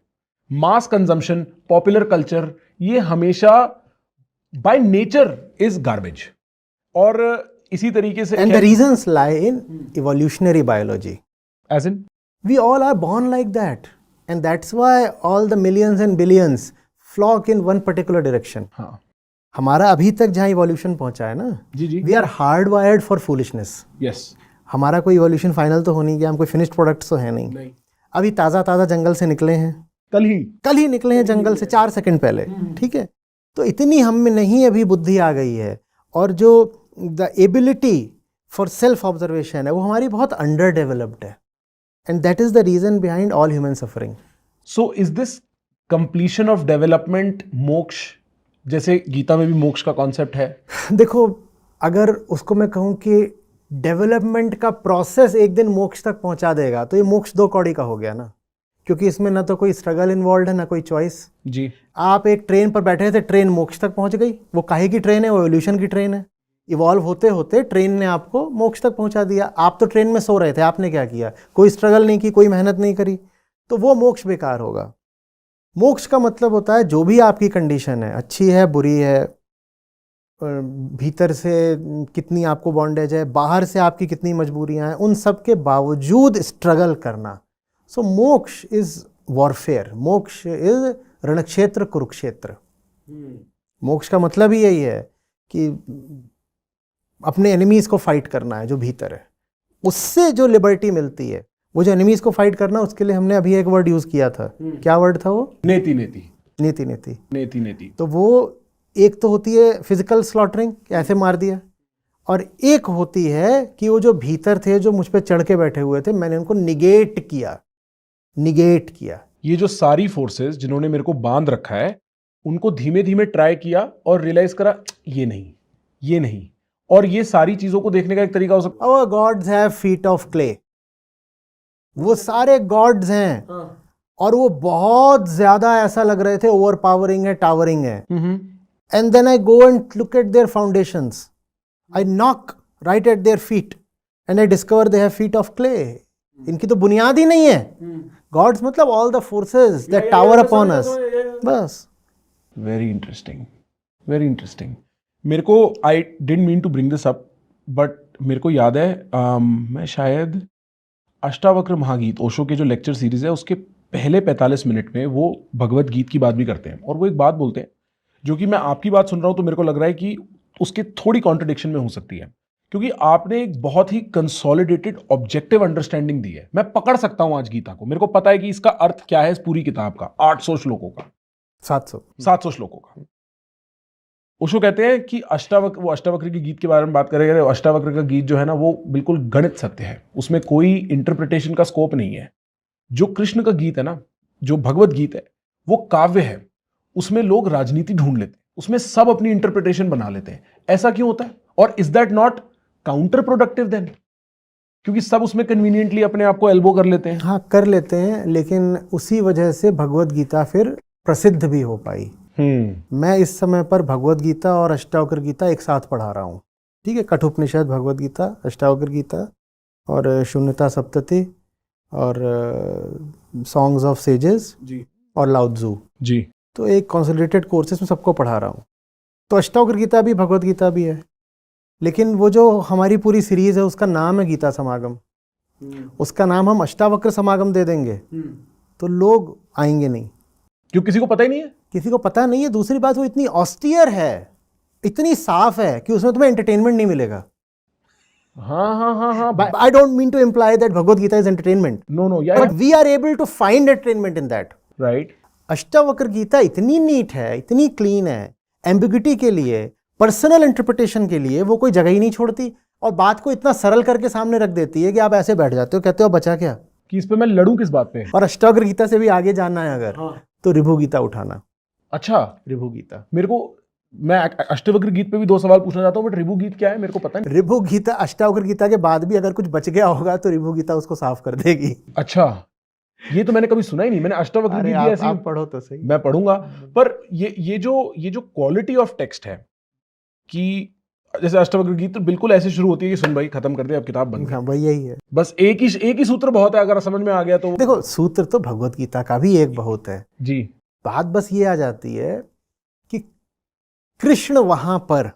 Speaker 1: मास कंजम्पशन, पॉपुलर कल्चर, ये हमेशा बाय नेचर इज गार्बेज. और इसी तरीके से
Speaker 2: and the reasons lie in evolutionary biology.
Speaker 1: As in
Speaker 2: we all are born like that, and that's why all the millions and billions flock in one particular direction.
Speaker 1: हाँ.
Speaker 2: हमारा अभी तक जहाँ evolution पहुंचा है ना,
Speaker 1: जी जी.
Speaker 2: We are hard wired for foolishness.
Speaker 1: Yes.
Speaker 2: हमारा कोई इवोल्यूशन फाइनल तो हो नहीं गया, हम कोई फिनिश्ड प्रोडक्ट्स तो है नहीं. अभी ताज़ा जंगल से निकले हैं, कल ही निकले हैं जंगल से 4 सेकंड पहले. ठीक है, तो इतनी हम में नहीं अभी बुद्धि आ गई है, और जो the ability for self observation है वो हमारी बहुत अंडर डेवलप्ड है. And that is the reason behind all human suffering.
Speaker 1: So is this completion of development moksha, जैसे गीता में भी मोक्ष का कॉन्सेप्ट है?
Speaker 2: देखो, अगर उसको मैं कहूँ कि डेवलपमेंट का प्रोसेस एक दिन मोक्ष तक पहुंचा देगा तो ये मोक्ष 2 कौड़ी का हो गया ना, क्योंकि इसमें ना तो कोई स्ट्रगल इन्वॉल्व है ना कोई चॉइस. जी. आप एक ट्रेन पर बैठे थे, ट्रेन मोक्ष तक पहुंच गई. वो काहे की ट्रेन है? वो एवोल्यूशन की ट्रेन है. इवॉल्व होते होते ट्रेन ने आपको मोक्ष तक पहुंचा दिया. आप तो ट्रेन में सो रहे थे, आपने क्या किया? कोई स्ट्रगल नहीं की, कोई मेहनत नहीं करी, तो वो मोक्ष बेकार होगा. मोक्ष का मतलब होता है जो भी आपकी कंडीशन है, अच्छी है, बुरी है, भीतर से कितनी आपको बॉन्डेज है, बाहर से आपकी कितनी मजबूरियां हैं, उन सब के बावजूद स्ट्रगल करना. सो मोक्ष इज वॉरफेयर. मोक्ष इज रणक्षेत्र कुरुक्षेत्र. मोक्ष का मतलब ही यही है कि अपने एनिमीज को फाइट करना है जो भीतर है. उससे जो लिबर्टी मिलती है, वो जो एनिमीज को फाइट करना, उसके लिए हमने अभी एक वर्ड यूज किया था. क्या वर्ड था वो?
Speaker 1: नेति नेति.
Speaker 2: नीति नीति.
Speaker 1: नेति नेति.
Speaker 2: तो वो एक तो होती है फिजिकल स्लॉटरिंग, ऐसे मार दिया, और एक होती है कि वो जो भीतर थे, जो मुझ पे चढ़ के बैठे हुए थे, मैंने उनको निगेट किया.
Speaker 1: ये जो सारी फोर्सेस जिन्होंने मेरे को बांध रखा है, उनको धीमे धीमे ट्राई किया और रियलाइज करा ये नहीं. और ये सारी चीजों को देखने का एक तरीका हो सकता है,
Speaker 2: our gods have feet of clay. वो सारे गॉड्स हैं, और वो बहुत ज्यादा ऐसा लग रहे थे ओवर पावरिंग है, टावरिंग है. And then I go and look at their foundations. I knock right at their feet and I discover they have feet of clay. इनकी तो बुनियाद ही नहीं है. Gods मतलब all the forces that tower upon us. बस.
Speaker 1: Very interesting. मेरे को I didn't mean to bring this up, but मेरे को याद है, मैं शायद अष्टावक्र महागीत, ओशो के जो लेक्चर सीरीज है, उसके पहले 45 मिनट में वो भगवत गीत की बात भी करते हैं, और वो एक बात बोलते हैं जो कि मैं आपकी बात सुन रहा हूं तो मेरे को लग रहा है कि उसके थोड़ी कॉन्ट्रडिक्शन में हो सकती है, क्योंकि आपने एक बहुत ही कंसोलिडेटेड ऑब्जेक्टिव अंडरस्टैंडिंग दी है. मैं पकड़ सकता हूं आज गीता को, मेरे को पता है कि इसका अर्थ क्या है इस पूरी किताब का, 800 श्लोकों का,
Speaker 2: 700
Speaker 1: श्लोकों का. ओशो कहते हैं कि अष्टावक्र, वो अष्टावक्र के गीत के बारे में बात करेंगे, अष्टावक्र का गीत जो है ना वो बिल्कुल गणित सत्य है, उसमें कोई इंटरप्रिटेशन का स्कोप नहीं है। जो कृष्ण का गीत है ना, जो भगवत गीत है, वो काव्य है, उसमें लोग राजनीति ढूंढ लेते हैं, उसमें सब अपनी इंटरप्रिटेशन बना लेते हैं। ऐसा क्यों होता है? और is that not counterproductive then? क्योंकि सब उसमें कन्वीनियंटली अपने आप को एल्बो कर लेते हैं।
Speaker 2: हाँ कर लेते हैं, लेकिन उसी वजह से भगवत गीता फिर प्रसिद्ध भी हो पाई। मैं इस समय पर भगवत गीता और अष्टावक्र गीता एक साथ पढ़ा रहा हूँ, ठीक है। कठोपनिषद, भगवत गीता, अष्टावक्र गीता और शून्यता सप्तति और सॉन्ग्स ऑफ सेजेस
Speaker 1: जी
Speaker 2: और लाउत्जू
Speaker 1: जी।
Speaker 2: तो एक कॉन्सोलिडेटेड कोर्सेज में सबको पढ़ा रहा हूँ। तो अष्टावक्र गीता भी भगवत गीता भी है, लेकिन वो जो हमारी पूरी सीरीज है उसका नाम है गीता समागम। उसका नाम हम अष्टावक्र समागम दे देंगे तो लोग आएंगे नहीं,
Speaker 1: क्यों? किसी को पता ही नहीं है।
Speaker 2: किसी को पता नहीं है। दूसरी बात, वो इतनी ऑस्टियर है, इतनी साफ है कि उसमें तुम्हें एंटरटेनमेंट नहीं मिलेगा।
Speaker 1: हाँ।
Speaker 2: I don't mean to imply that Bhagavad Gita is entertainment.
Speaker 1: No, yeah,
Speaker 2: But we are able to find entertainment in that.
Speaker 1: right.
Speaker 2: Ashtavakra Gita इतनी नीट है, इतनी क्लीन है, एम्बिग्यूटी के लिए, पर्सनल इंटरप्रिटेशन के लिए वो कोई जगह ही नहीं छोड़ती, और बात को इतना सरल करके सामने रख देती है कि आप ऐसे बैठ जाते हो, कहते हो बचा क्या,
Speaker 1: कि इस पे मैं लड़ूं किस बात पे।
Speaker 2: और अष्टावक्र गीता से भी आगे जानना है अगर, तो ऋभु गीता उठाना।
Speaker 1: अच्छा,
Speaker 2: ऋभु गीता,
Speaker 1: मेरे को, मैं अष्टावक्र गीत पे भी 2 सवाल पूछना चाहता हूँ, बट ऋभु गीत क्या है मेरे को पता नहीं।
Speaker 2: ऋभु गीता अष्टावक्र गीता के बाद भी अगर कुछ बच गया होगा तो ऋभु गीता उसको साफ कर देगी।
Speaker 1: अच्छा, ये तो मैंने कभी सुना ही नहीं। मैंने अष्टावक्र गीत भी ऐसी,
Speaker 2: आप पढ़ो तो सही।
Speaker 1: मैं पढ़ूंगा। पर ये जो क्वालिटी ऑफ टेक्स्ट है, कि जैसे अष्टावक्र गीत तो बिल्कुल ऐसे शुरू होती है कि सुन भाई खत्म कर दे, अब किताब बन गई।
Speaker 2: हाँ भाई यही है,
Speaker 1: बस एक ही सूत्र बहुत है, अगर समझ में आ गया तो।
Speaker 2: देखो सूत्र तो भगवत गीता का भी एक बहुत है
Speaker 1: जी।
Speaker 2: बात, बस ये आ जाती है कि कृष्ण वहां पर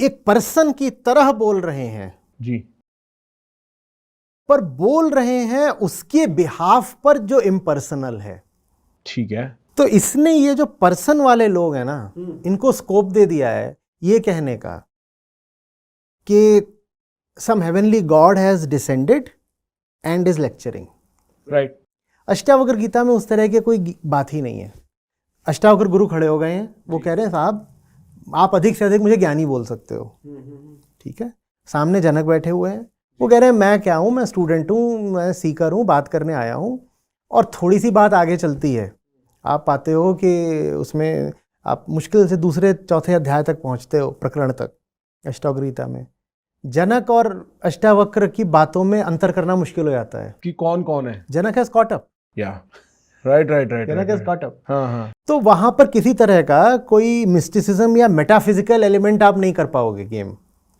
Speaker 2: एक पर्सन की तरह बोल रहे हैं
Speaker 1: जी,
Speaker 2: पर बोल रहे हैं उसके बिहाफ पर जो इम्पर्सनल है।
Speaker 1: ठीक है।
Speaker 2: तो इसने ये जो पर्सन वाले लोग हैं ना, इनको स्कोप दे दिया है ये कहने का कि some heavenly god has descended and is lecturing.
Speaker 1: Right.
Speaker 2: Ashtavakra Gita में उस तरह की कोई बात ही नहीं है। अष्टावक्र गुरु खड़े हो गए हैं, वो कह रहे हैं साहब आप अधिक से अधिक मुझे ज्ञानी बोल सकते हो, ठीक है। सामने जनक बैठे हुए हैं, वो कह रहे हैं मैं क्या हूं, मैं स्टूडेंट हूं, मैं सीकर हूं, बात करने आया हूं। और थोड़ी सी बात आगे चलती है, आप पाते हो कि उसमें आप मुश्किल से दूसरे चौथे अध्याय तक पहुंचते हो, प्रकरण तक अष्टावक्र गीता में। जनक और अष्टावक्र की बातों में अंतर करना मुश्किल हो जाता है
Speaker 1: कि कौन कौन है।
Speaker 2: जनक हैज कॉट अप,
Speaker 1: या right.
Speaker 2: Janak has caught up.
Speaker 1: हाँ।
Speaker 2: तो वहां पर किसी तरह का कोई मिस्टिसिज्म या मेटाफिजिकल एलिमेंट आप नहीं कर पाओगे गेम।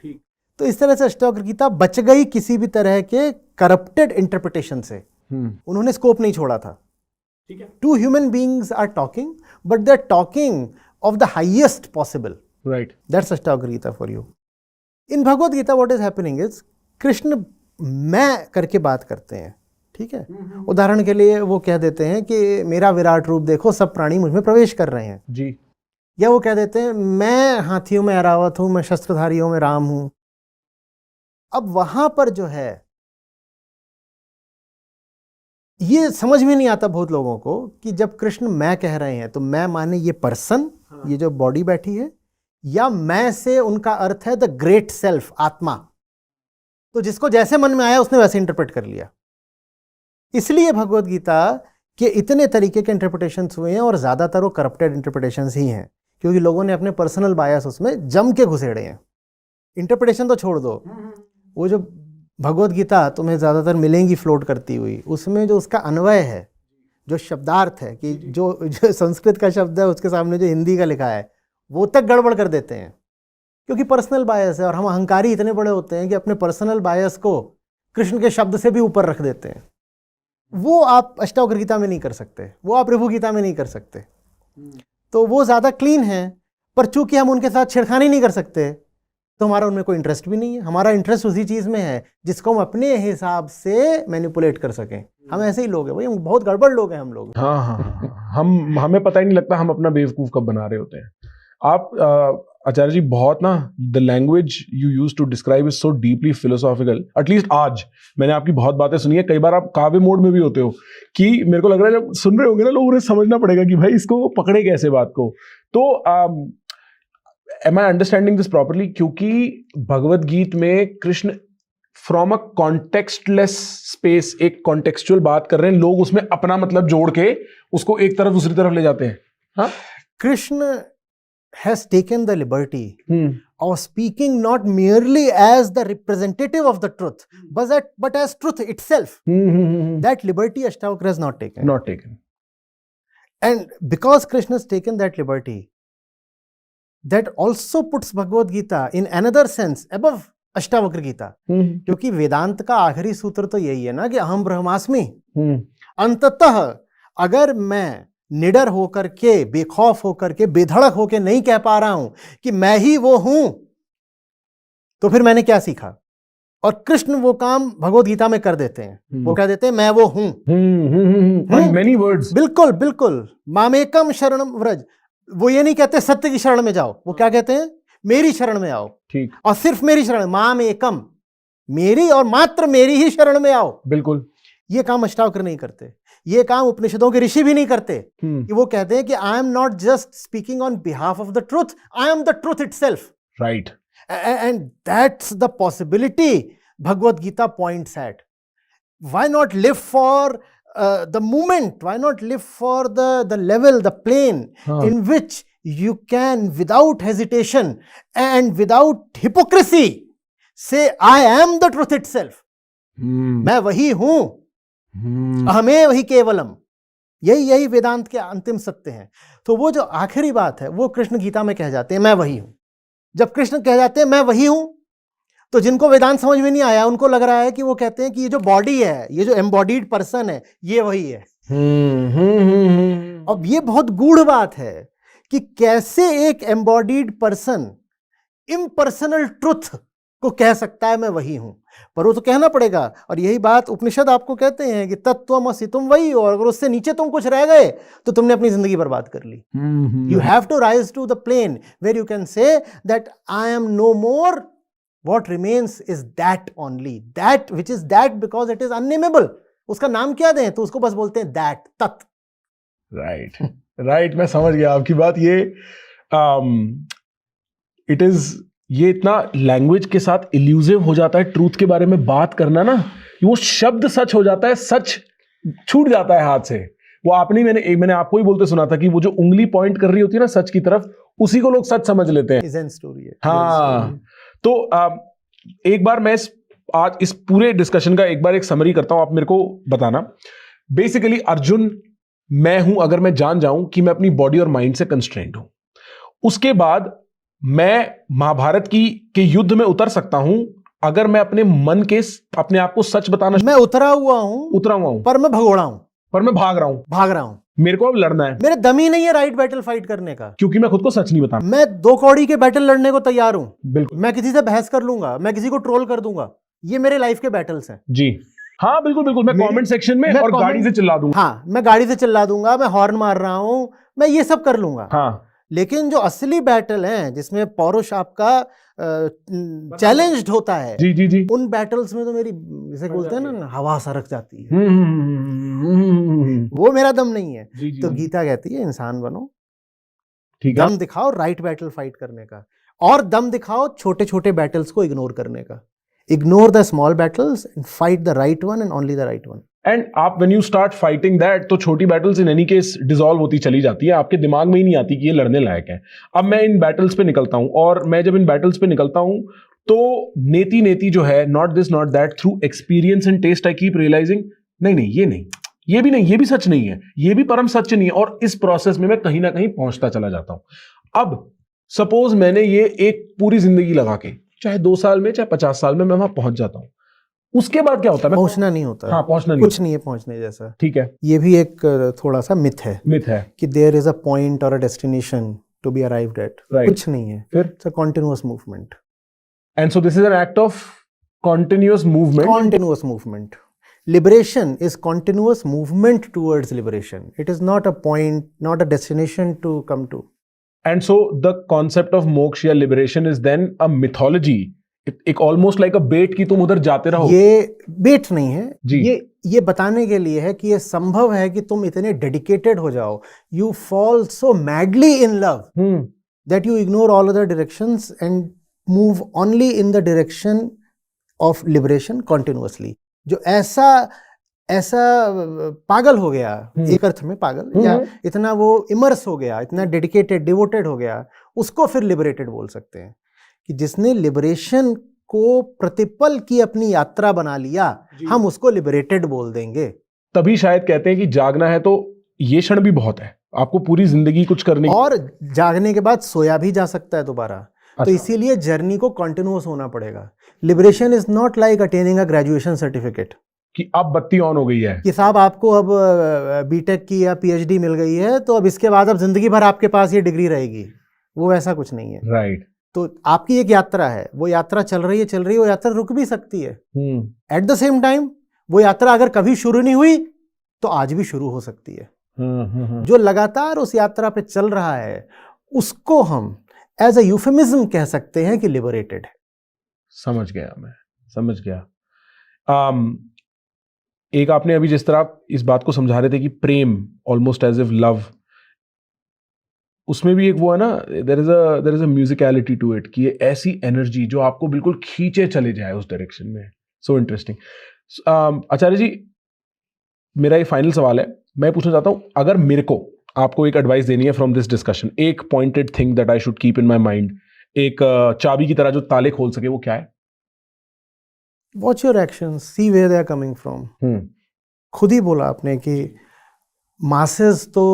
Speaker 1: ठीक।
Speaker 2: तो इस तरह से अष्टावक्र गीता बच गई किसी भी तरह के करप्टेड इंटरप्रिटेशन से। उन्होंने स्कोप नहीं छोड़ा था।
Speaker 1: ठीक है।
Speaker 2: Two human beings are talking, but they're talking of the highest possible.
Speaker 1: Right.
Speaker 2: That's Ashtavakra Gita for you. In Bhagavad Gita, what is happening is Krishna मैं करके बात करते हैं, ठीक है। उदाहरण के लिए वो कह देते हैं कि मेरा विराट रूप देखो, सब प्राणी मुझ में प्रवेश कर रहे हैं
Speaker 1: जी।
Speaker 2: या वो कह देते हैं मैं हाथियों में ऐरावत हूं, मैं शस्त्रधारियों में राम हूं। अब वहां पर जो है ये समझ में नहीं आता बहुत लोगों को कि जब कृष्ण मैं कह रहे हैं तो मैं माने ये पर्सन, ये जो बॉडी बैठी है, या मैं से उनका अर्थ है द ग्रेट सेल्फ, आत्मा। तो जिसको जैसे मन में आया उसने वैसे इंटरप्रेट कर लिया। इसलिए भगवत गीता के इतने तरीके के इंटरप्रिटेशंस हुए हैं और ज्यादातर वो करप्टेड इंटरप्रिटेशंस ही हैं, क्योंकि लोगों ने अपने पर्सनल बायस उसमें जम के घुसेड़े हैं। इंटरप्रिटेशन तो छोड़ दो, वो जो भगवत गीता तुम्हें ज़्यादातर मिलेंगी फ्लोट करती हुई, उसमें जो उसका अन्वय है, जो शब्दार्थ है, कि जो संस्कृत का शब्द है उसके सामने जो हिंदी का लिखा है, वो तक गड़बड़ कर देते हैं, क्योंकि पर्सनल बायस है। और हम अहंकारी इतने बड़े होते हैं कि अपने पर्सनल बायस को कृष्ण के शब्द से भी ऊपर रख देते हैं। वो आप अष्टावक्र गीता में नहीं कर सकते, वो आप ऋभु गीता में नहीं कर सकते। तो वो ज़्यादा क्लीन है, पर चूंकि हम उनके साथ छेड़खानी नहीं कर सकते तो हमारा उनमें कोई इंटरेस्ट भी नहीं है। हमारा इंटरेस्ट उसी चीज में है जिसको हम अपने हिसाब से मैनिपुलेट कर सकें। हम ऐसे ही लोग हैं भाई, हम बहुत गड़बड़ लोग हैं हम लोग।
Speaker 1: हाँ। हमें पता ही नहीं लगता हम अपना बेवकूफ कब बना रहे होते हैं। आप आचार्य जी बहुत ना the language you use to describe is so deeply philosophical, at least आज मैंने आपकी बहुत बातें सुनी है, कई बार आप काव्य मोड में भी होते हो कि मेरे को लग रहा है जब सुन रहे होंगे ना लोग, उन्हें समझना पड़ेगा कि भाई इसको पकड़े कैसे बात को। तो am I understanding this properly? क्योंकि भगवत गीत में Krishna from a contextless space एक कॉन्टेक्चुअल बात कर रहे हैं, लोग उसमें अपना मतलब जोड़ के उसको एक तरफ दूसरी तरफ ले जाते हैं। हाँ,
Speaker 2: Krishna has taken the liberty of speaking not merely as the representative of the truth, but as truth itself. That liberty Ashtavakra has not taken.
Speaker 1: Not taken.
Speaker 2: And because Krishna has taken that liberty, that also puts Bhagavad Gita in another sense above Ashtavakra Gita. क्योंकि वेदांत का आखिरी सूत्र तो यही है ना कि अहम ब्रह्मास्मि। अंततः अगर मैं निडर होकर के, बेखौफ होकर के, बेधड़क होकर नहीं कह पा रहा हूं कि मैं ही वो हूं, तो फिर मैंने क्या सीखा? और कृष्ण वो काम भगवद गीता में कर देते हैं। वो कह देते हैं मैं वो हूं।
Speaker 1: Many words.
Speaker 2: बिल्कुल बिल्कुल। मामेकम शरणम व्रज। वो ये नहीं कहते सत्य की शरण में जाओ, वो क्या कहते हैं? मेरी शरण में आओ।
Speaker 1: ठीक।
Speaker 2: और सिर्फ मेरी शरण, मामेकम, मेरी और मात्र मेरी ही शरण में आओ।
Speaker 1: बिल्कुल।
Speaker 2: ये काम अष्टावक्र नहीं करते, ये काम उपनिषदों के ऋषि भी नहीं करते। कि वो कहते हैं कि I am not just speaking on behalf of the truth, I am the truth itself.
Speaker 1: Right.
Speaker 2: And that's the possibility Bhagavad Gita points at. Why not live for the moment, why not live for the level, the plane in which you can without hesitation and without hypocrisy say I am the truth itself. मैं वही हूं, अहमेव वही केवलम। यही वेदांत के अंतिम सत्य हैं। तो वो जो आखिरी बात है वो कृष्ण गीता में कह जाते हैं मैं वही हूं। जब कृष्ण कह जाते हैं मैं वही हूं, तो जिनको वेदांत समझ में नहीं आया उनको लग रहा है कि वो कहते हैं कि ये जो बॉडी है, ये जो एम्बॉडीड पर्सन है, ये वही है। अब ये बहुत गूढ़ बात है कि कैसे एक एम्बॉडीड पर्सन इम्पर्सनल ट्रुथ को कह सकता है मैं वही हूं। पर वो तो कहना पड़ेगा। और यही बात उपनिषद आपको कहते हैं कि तत्त्वमसि, तुम वही हो, और अगर उससे नीचे तुम कुछ रह गए तो तुमने अपनी जिंदगी बर्बाद कर ली। You have to rise to the plane where you can say that I am no more, what remains is that only, that which is that because it is unnameable. उसका नाम क्या दें? तो उसको बस बोलते हैं दैट, तत्।
Speaker 1: राइट राइट, मैं समझ गया आपकी बात। ये इट इज, ये इतना लैंग्वेज के साथ इल्यूसिव हो जाता है ट्रूथ के बारे में बात करना ना, वो शब्द सच हो जाता है, सच छूट जाता है हाथ से। वो आपने, मैंने आपको ही बोलते सुना था कि वो जो उंगली पॉइंट कर रही होती है ना सच की तरफ, उसी को लोग सच समझ लेते हैं।
Speaker 2: स्टोरी है।
Speaker 1: हाँ, तो एक बार मैं आज इस पूरे डिस्कशन का एक बार एक समरी करता हूं, आप मेरे को बताना। बेसिकली अर्जुन मैं हूं अगर मैं जान जाऊं कि मैं अपनी बॉडी और माइंड से कंस्ट्रेंट हूं, उसके बाद मैं महाभारत के युद्ध में उतर सकता हूं अगर मैं अपने मन के, अपने आप को सच बताना।
Speaker 2: मैं उतरा हुआ हूं पर मैं भगोड़ा हूं,
Speaker 1: पर मैं भाग रहा हूं। मेरे को अब लड़ना है,
Speaker 2: मेरे दम ही नहीं है राइट बैटल फाइट करने का,
Speaker 1: क्योंकि मैं खुद को सच नहीं बताना।
Speaker 2: मैं 2 कौड़ी के बैटल लड़ने को तैयार हूं।
Speaker 1: बिल्कुल।
Speaker 2: मैं किसी से बहस कर लूंगा, मैं किसी को ट्रोल कर दूंगा। ये मेरे लाइफ के बैटल्स हैं।
Speaker 1: जी हाँ, बिल्कुल बिल्कुल। मैं कमेंट सेक्शन में और गाड़ी से चिल्ला दूंगा।
Speaker 2: हाँ, मैं गाड़ी से चिल्ला दूंगा, मैं हॉर्न मार रहा हूं, मैं ये सब कर लूंगा।
Speaker 1: हाँ,
Speaker 2: लेकिन जो असली बैटल हैं जिसमें पौरुष आपका चैलेंज्ड होता है,
Speaker 1: जी जी जी,
Speaker 2: उन बैटल्स में तो मेरी, जैसे बोलते हैं ना, हवा सरक जाती है। वो मेरा दम नहीं है। तो गीता कहती है इंसान बनो,
Speaker 1: ठीक है,
Speaker 2: दम दिखाओ राइट बैटल फाइट करने का, और दम दिखाओ छोटे छोटे बैटल्स को इग्नोर करने का। Ignore the small battles and fight the right one and only the right one.
Speaker 1: And आप when you start fighting that, तो छोटी battles in any case dissolve होती चली जाती है, आपके दिमाग में ही नहीं आती कि ये लड़ने लायक है। अब मैं इन बैटल्स पे निकलता हूं, और मैं जब इन बैटल्स पे निकलता हूं तो नेति नेति जो है, not this not that, through experience and test I keep realising नहीं, ये नहीं, ये भी नहीं, ये भी सच नहीं है, ये भी परम सच नहीं है। और इस प्रोसेस में मैं कहीं ना कहीं पहुंचता चला जाता हूं। अब सपोज मैंने ये एक पूरी जिंदगी लगा के, चाहे 2 साल में चाहे 50 साल में, मैं वहां पहुंच जाता हूं, उसके बाद क्या होता है?
Speaker 2: पहुंचना नहीं होता।
Speaker 1: हाँ, पहुंचना नहीं,
Speaker 2: कुछ नहीं है पहुंचने जैसा।
Speaker 1: ठीक है,
Speaker 2: ये भी एक थोड़ा सा मिथ है कि देयर इज अ पॉइंट और a destination to be arrived at. कुछ नहीं है, it's a continuous movement.
Speaker 1: And so this is an act of continuous
Speaker 2: movement. Liberation is continuous movement towards liberation. It is not a point, not a destination to come to.
Speaker 1: And so the concept of moksha या liberation is then a mythology. एक almost like a bait कि तुम उधर जाते रहो.
Speaker 2: ये बेट नहीं है
Speaker 1: जी.
Speaker 2: ये बताने के लिए है कि ये संभव है कि तुम इतने डेडिकेटेड हो जाओ, you fall so madly in love that you ignore all other directions and move only in the direction of liberation continuously. जो ऐसा पागल हो गया, एक अर्थ में पागल, या इतना वो इमर्स हो गया, इतना डेडिकेटेड डिवोटेड हो गया, उसको फिर लिबरेटेड बोल सकते हैं। कि जिसने लिबरेशन को प्रतिपल की अपनी यात्रा बना लिया, हम उसको लिबरेटेड बोल देंगे।
Speaker 1: तभी शायद कहते हैं कि जागना है तो ये क्षण भी बहुत है, आपको पूरी जिंदगी कुछ करने
Speaker 2: और जागने के बाद सोया भी जा सकता है दोबारा। तो इसीलिए जर्नी को कंटिन्यूअस होना पड़ेगा। Liberation is not like attaining a graduation certificate
Speaker 1: कि अब बत्ती ऑन हो गई है,
Speaker 2: कि साहब आपको अब बीटेक की या पीएचडी मिल गई है तो अब इसके बाद अब जिंदगी भर आपके पास ये डिग्री रहेगी। वो ऐसा कुछ नहीं है।
Speaker 1: राइट।
Speaker 2: तो आपकी एक यात्रा है, वो यात्रा चल रही है, वो यात्रा रुक भी सकती है। एट द सेम टाइम वो यात्रा अगर कभी शुरू नहीं हुई तो आज भी शुरू हो सकती है। जो लगातार उस यात्रा पे चल रहा है उसको हम एज अ यूफेमिज्म कह सकते हैं कि लिबरेटेड है।
Speaker 1: समझ गया, मैं समझ गया। एक आपने अभी जिस तरह आप इस बात को समझा रहे थे कि प्रेम ऑलमोस्ट एज इफ लव, उसमें भी एक वो है ना, there is a musicality to it, कि ये ऐसी एनर्जी जो आपको बिल्कुल खींचे चले जाए उस डायरेक्शन में। So interesting. आचार्य जी, मेरा ये फाइनल सवाल है, मैं पूछना चाहता हूं, अगर मेरे को आपको एक एडवाइस देनी है फ्रॉम दिस डिस्कशन, एक pointed thing that I should keep in my mind, एक चाबी की तरह जो ताले खोल सके, वो क्या है?
Speaker 2: Watch your actions, see where they are coming from. खुद ही बोला आपने कि मासेस तो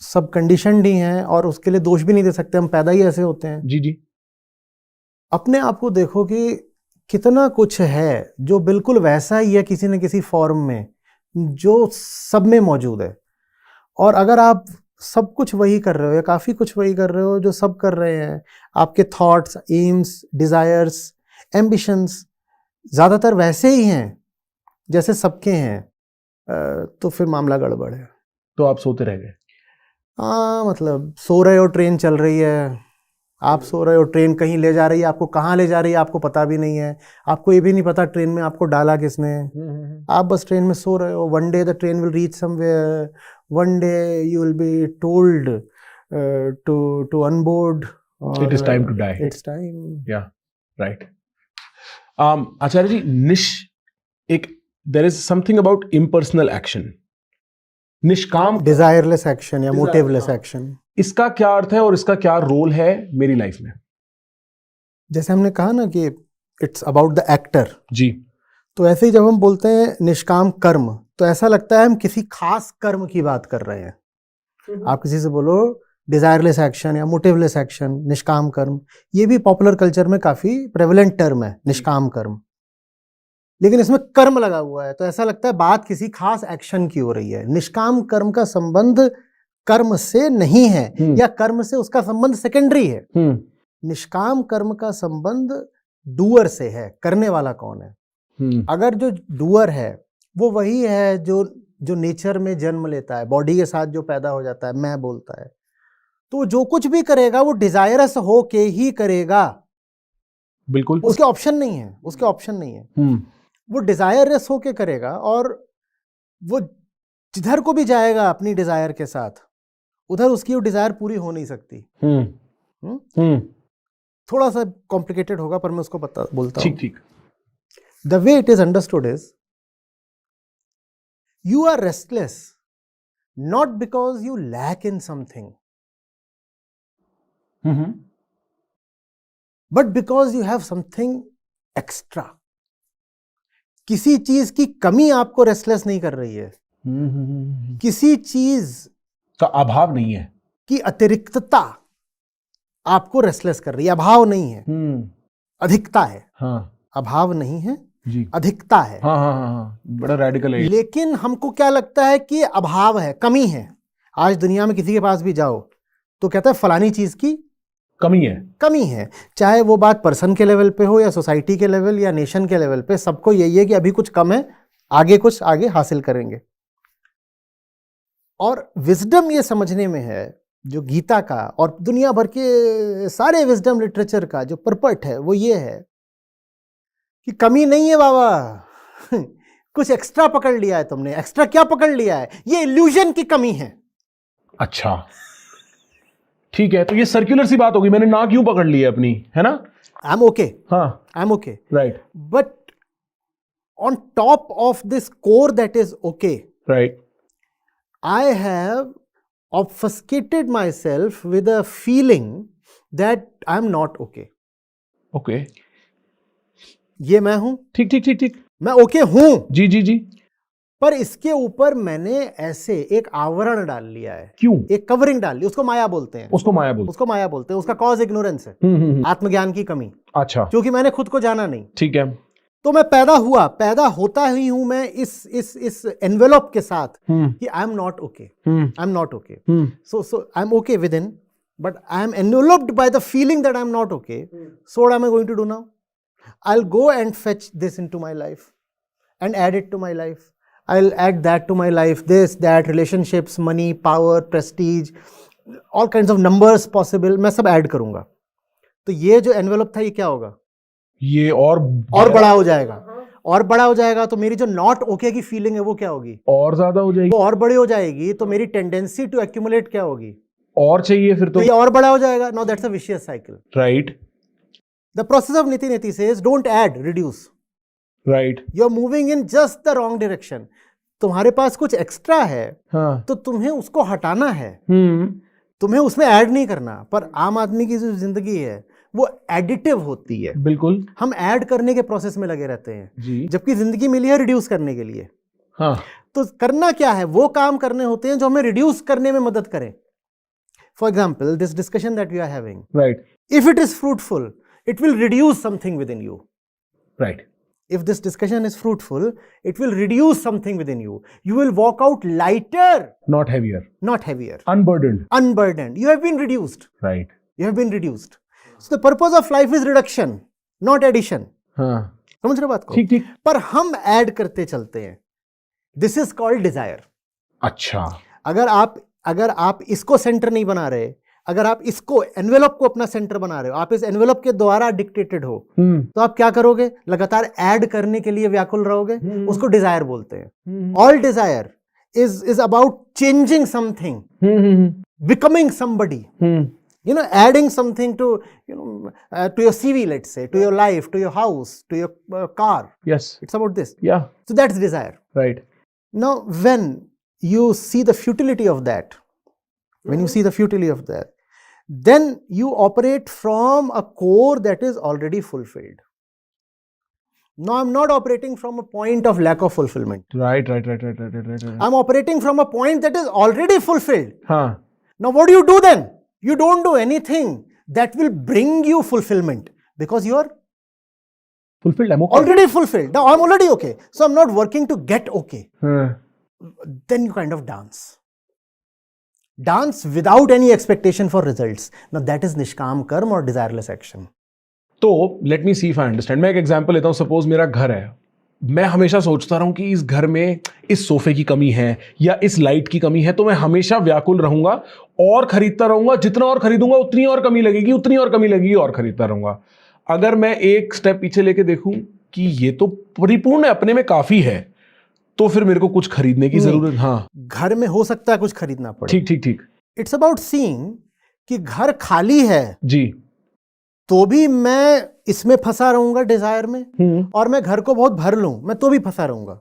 Speaker 2: सब कंडीशनड ही हैं और उसके लिए दोष भी नहीं दे सकते, हम पैदा ही ऐसे होते हैं।
Speaker 1: जी जी।
Speaker 2: अपने आप को देखो कि कितना कुछ है जो बिल्कुल वैसा ही है किसी न किसी फॉर्म में, जो सब में मौजूद है। और अगर आप सब कुछ वही कर रहे हो या काफ़ी कुछ वही कर रहे हो जो सब कर रहे हैं, आपके थॉट्स, एम्स, डिज़ायर्स, एम्बिशंस ज़्यादातर वैसे ही हैं जैसे सबके हैं, तो फिर मामला गड़बड़ है।
Speaker 1: तो आप सोते रह गए?
Speaker 2: हाँ, मतलब सो रहे हो, ट्रेन चल रही है, आप सो रहे हो, ट्रेन कहीं ले जा रही है, आपको कहाँ ले जा रही है आपको पता भी नहीं है, आपको ये भी नहीं पता ट्रेन में आपको डाला किसने। आप बस ट्रेन में सो रहे हो। One day the train will reach somewhere, one day you will be told to unboard,
Speaker 1: it is time to die,
Speaker 2: it's time.
Speaker 1: Yeah right. Acharya ji, there is something about impersonal action, निष्काम,
Speaker 2: desireless action या motiveless action.
Speaker 1: इसका क्या अर्थ है और इसका क्या role है मेरी लाइफ में?
Speaker 2: जैसे हमने कहा ना कि इट्स अबाउट द एक्टर
Speaker 1: जी,
Speaker 2: तो ऐसे ही जब हम बोलते हैं निष्काम कर्म तो ऐसा लगता है हम किसी खास कर्म की बात कर रहे हैं। आप किसी से बोलो डिजायरलेस एक्शन या मोटिवलेस एक्शन, निष्काम कर्म, ये भी पॉपुलर कल्चर में काफी प्रेवलेंट टर्म है, निष्काम कर्म। लेकिन इसमें कर्म लगा हुआ है तो ऐसा लगता है बात किसी खास एक्शन की हो रही है। निष्काम कर्म का संबंध कर्म से नहीं है, या कर्म से उसका संबंध सेकेंडरी है। निष्काम कर्म का संबंध डूअर से है, करने वाला कौन है। अगर जो डूअर है वो वही है जो नेचर में जन्म लेता है, बॉडी के साथ जो पैदा हो जाता है, मैं बोलता है, तो जो कुछ भी करेगा वो डिजायरस हो के ही करेगा।
Speaker 1: बिल्कुल,
Speaker 2: उसके ऑप्शन नहीं है, उसके ऑप्शन नहीं है। वो डिजायरस हो के करेगा और वो जिधर को भी जाएगा अपनी डिजायर के साथ, उधर उसकी वो डिजायर पूरी हो नहीं सकती। थोड़ा सा कॉम्प्लिकेटेड होगा पर मैं उसको बोलता हूं।
Speaker 1: ठीक।
Speaker 2: The way it is understood is you are restless not because you lack in something, but because you have something extra. किसी चीज की कमी आपको रेस्टलेस नहीं कर रही है, किसी चीज
Speaker 1: का अभाव नहीं है,
Speaker 2: की अतिरिक्तता आपको रेस्टलेस कर रही है। अभाव नहीं है, अधिकता है।
Speaker 1: हाँ,
Speaker 2: अभाव नहीं है
Speaker 1: जी,
Speaker 2: अधिकता है।
Speaker 1: हाँ, बड़ा रेडिकल है।
Speaker 2: लेकिन हमको क्या लगता है कि अभाव है, कमी है। आज दुनिया में किसी के पास भी जाओ तो कहता है फलानी चीज की कमी है। चाहे वो बात पर्सन के लेवल पे हो या सोसाइटी के लेवल या नेशन के लेवल पे, सबको यही है कि अभी कुछ कम है, आगे हासिल करेंगे। और विजडम ये समझने में है जो गीता का और दुनिया भर के सारे विजडम लिटरेचर का जो परपट है वो ये है कि कमी नहीं है बाबा, कुछ एक्स्ट्रा पकड़ लिया है तुमने। एक्स्ट्रा क्या पकड़ लिया है? ये इल्यूजन की कमी है।
Speaker 1: अच्छा ठीक है, तो ये सर्कुलर सी बात होगी, मैंने ना क्यों पकड़ ली है अपनी, है ना?
Speaker 2: आई एम ओके,
Speaker 1: हाँ
Speaker 2: आई am okay,
Speaker 1: right
Speaker 2: but on top of this core that is okay,
Speaker 1: right
Speaker 2: I have obfuscated myself with a feeling that I'm not okay.
Speaker 1: Okay
Speaker 2: ये मैं हूं,
Speaker 1: ठीक ठीक ठीक ठीक
Speaker 2: मैं ओके हूं,
Speaker 1: जी जी जी।
Speaker 2: पर इसके ऊपर मैंने ऐसे एक आवरण डाल लिया है,
Speaker 1: क्यों?
Speaker 2: एक कवरिंग डाल ली। उसको माया बोलते हैं,
Speaker 1: उसको माया बोल।
Speaker 2: उसको माया बोलते हैं। उसका कॉज इग्नोरेंस है, आत्मज्ञान की कमी,
Speaker 1: अच्छा
Speaker 2: क्योंकि मैंने खुद को जाना नहीं।
Speaker 1: ठीक है।
Speaker 2: तो मैं पैदा होता ही हूं मैं इस एनवेलप के साथ कि I am not okay, I am not okay. So I am okay within, but I am enveloped by the feeling that I am not okay. So what am I going to do now? I'll go and fetch this into my life and add it to my life. I'll add that to my life, this, that, relationships, money, power, prestige, all kinds of numbers possible, मैं सब add करूंगा। तो ये जो envelope था ये क्या होगा?
Speaker 1: ये और
Speaker 2: बड़ा हो जाएगा, और बड़ा हो जाएगा। तो मेरी जो नॉट ओके की फीलिंग है वो क्या होगी?
Speaker 1: और ज्यादा हो जाएगी,
Speaker 2: वो और बड़ी हो जाएगी। तो मेरी टेंडेंसी टू एक्यूमुलेट क्या होगी?
Speaker 1: और चाहिए फिर तो
Speaker 2: ये और बड़ा हो जाएगा। Now that's a vicious cycle.
Speaker 1: Right
Speaker 2: The process of Niti Neti says don't add, reduce.
Speaker 1: Right
Speaker 2: You're moving in just the wrong direction. तुम्हारे पास कुछ एक्स्ट्रा है,
Speaker 1: हाँ
Speaker 2: तो तुम्हें उसको हटाना है, तुम्हें उसमें ऐड नहीं करना। पर आम आदमी की जो जिंदगी है वो एडिटिव होती है।
Speaker 1: बिल्कुल
Speaker 2: हम ऐड करने के प्रोसेस में लगे रहते हैं,
Speaker 1: जी।
Speaker 2: जबकि जिंदगी मिली है रिड्यूस करने के लिए।
Speaker 1: हाँ
Speaker 2: तो करना क्या है? वो काम करने होते हैं जो हमें रिड्यूस करने में मदद करें। For example, this discussion that we are having,
Speaker 1: right
Speaker 2: if it is fruitful, it will reduce something within you.
Speaker 1: Right
Speaker 2: If this discussion is fruitful, it will reduce something within you. You will walk out lighter,
Speaker 1: not heavier,
Speaker 2: not heavier,
Speaker 1: अनबर्डन्ड,
Speaker 2: unburdened. You have been reduced.
Speaker 1: Right
Speaker 2: You have been reduced. So the purpose of life is reduction, not addition.
Speaker 1: हाँ
Speaker 2: समझ रहे हो बात को?
Speaker 1: ठीक ठीक।
Speaker 2: पर हम ऐड करते चलते हैं। This is called desire.
Speaker 1: अच्छा
Speaker 2: अगर आप इसको सेंटर नहीं बना रहे, अगर आप इसको एनवेलप को अपना सेंटर बना रहे हो, आप इस एनवेलप के द्वारा डिक्टेटेड हो, तो आप क्या करोगे? लगातार ऐड करने के लिए व्याकुल रहोगे। उसको डिजायर बोलते हैं। All desire is about changing something, becoming somebody, you know, adding something to, you know, to your CV, let's say, to your life, to your house, to your car.
Speaker 1: Yes
Speaker 2: It's about this.
Speaker 1: या
Speaker 2: So that's desire.
Speaker 1: Right
Speaker 2: Now when you see the futility of that, then you operate from a core that is already fulfilled. Now I'm not operating from a point of lack of fulfillment.
Speaker 1: Right
Speaker 2: I'm operating from a point that is already fulfilled.
Speaker 1: हाँ
Speaker 2: Now what do you do then? You don't do anything that will bring you fulfillment, because you are
Speaker 1: fulfilled, I'm okay.
Speaker 2: already fulfilled. Now I'm already okay, so I'm not working to get okay. Then you kind of dance without any expectation for results. Now that is nishkam karma or desireless action.
Speaker 1: तो let me see if I understand. मैं एक example लेता हूँ। Suppose मेरा घर है, मैं हमेशा सोचता रहूं कि इस घर में इस सोफे की कमी है या इस लाइट की कमी है, तो मैं हमेशा व्याकुल रहूंगा और खरीदता रहूंगा। जितना और खरीदूंगा उतनी और कमी लगेगी, उतनी और कमी लगेगी, और खरीदता रहूंगा। अगर मैं एक स्टेप पीछे लेके देखूं कि ये तो परिपूर्ण है, अपने में काफी है, तो फिर मेरे को कुछ खरीदने की जरूरत, हाँ
Speaker 2: घर में हो सकता है कुछ खरीदना पड़े।
Speaker 1: ठीक ठीक ठीक।
Speaker 2: इट्स अबाउट सीइंग कि घर खाली है
Speaker 1: जी,
Speaker 2: तो भी मैं इसमें फंसा रहूंगा डिजायर में, और मैं घर को बहुत भर लूं मैं तो भी फंसा रहूंगा।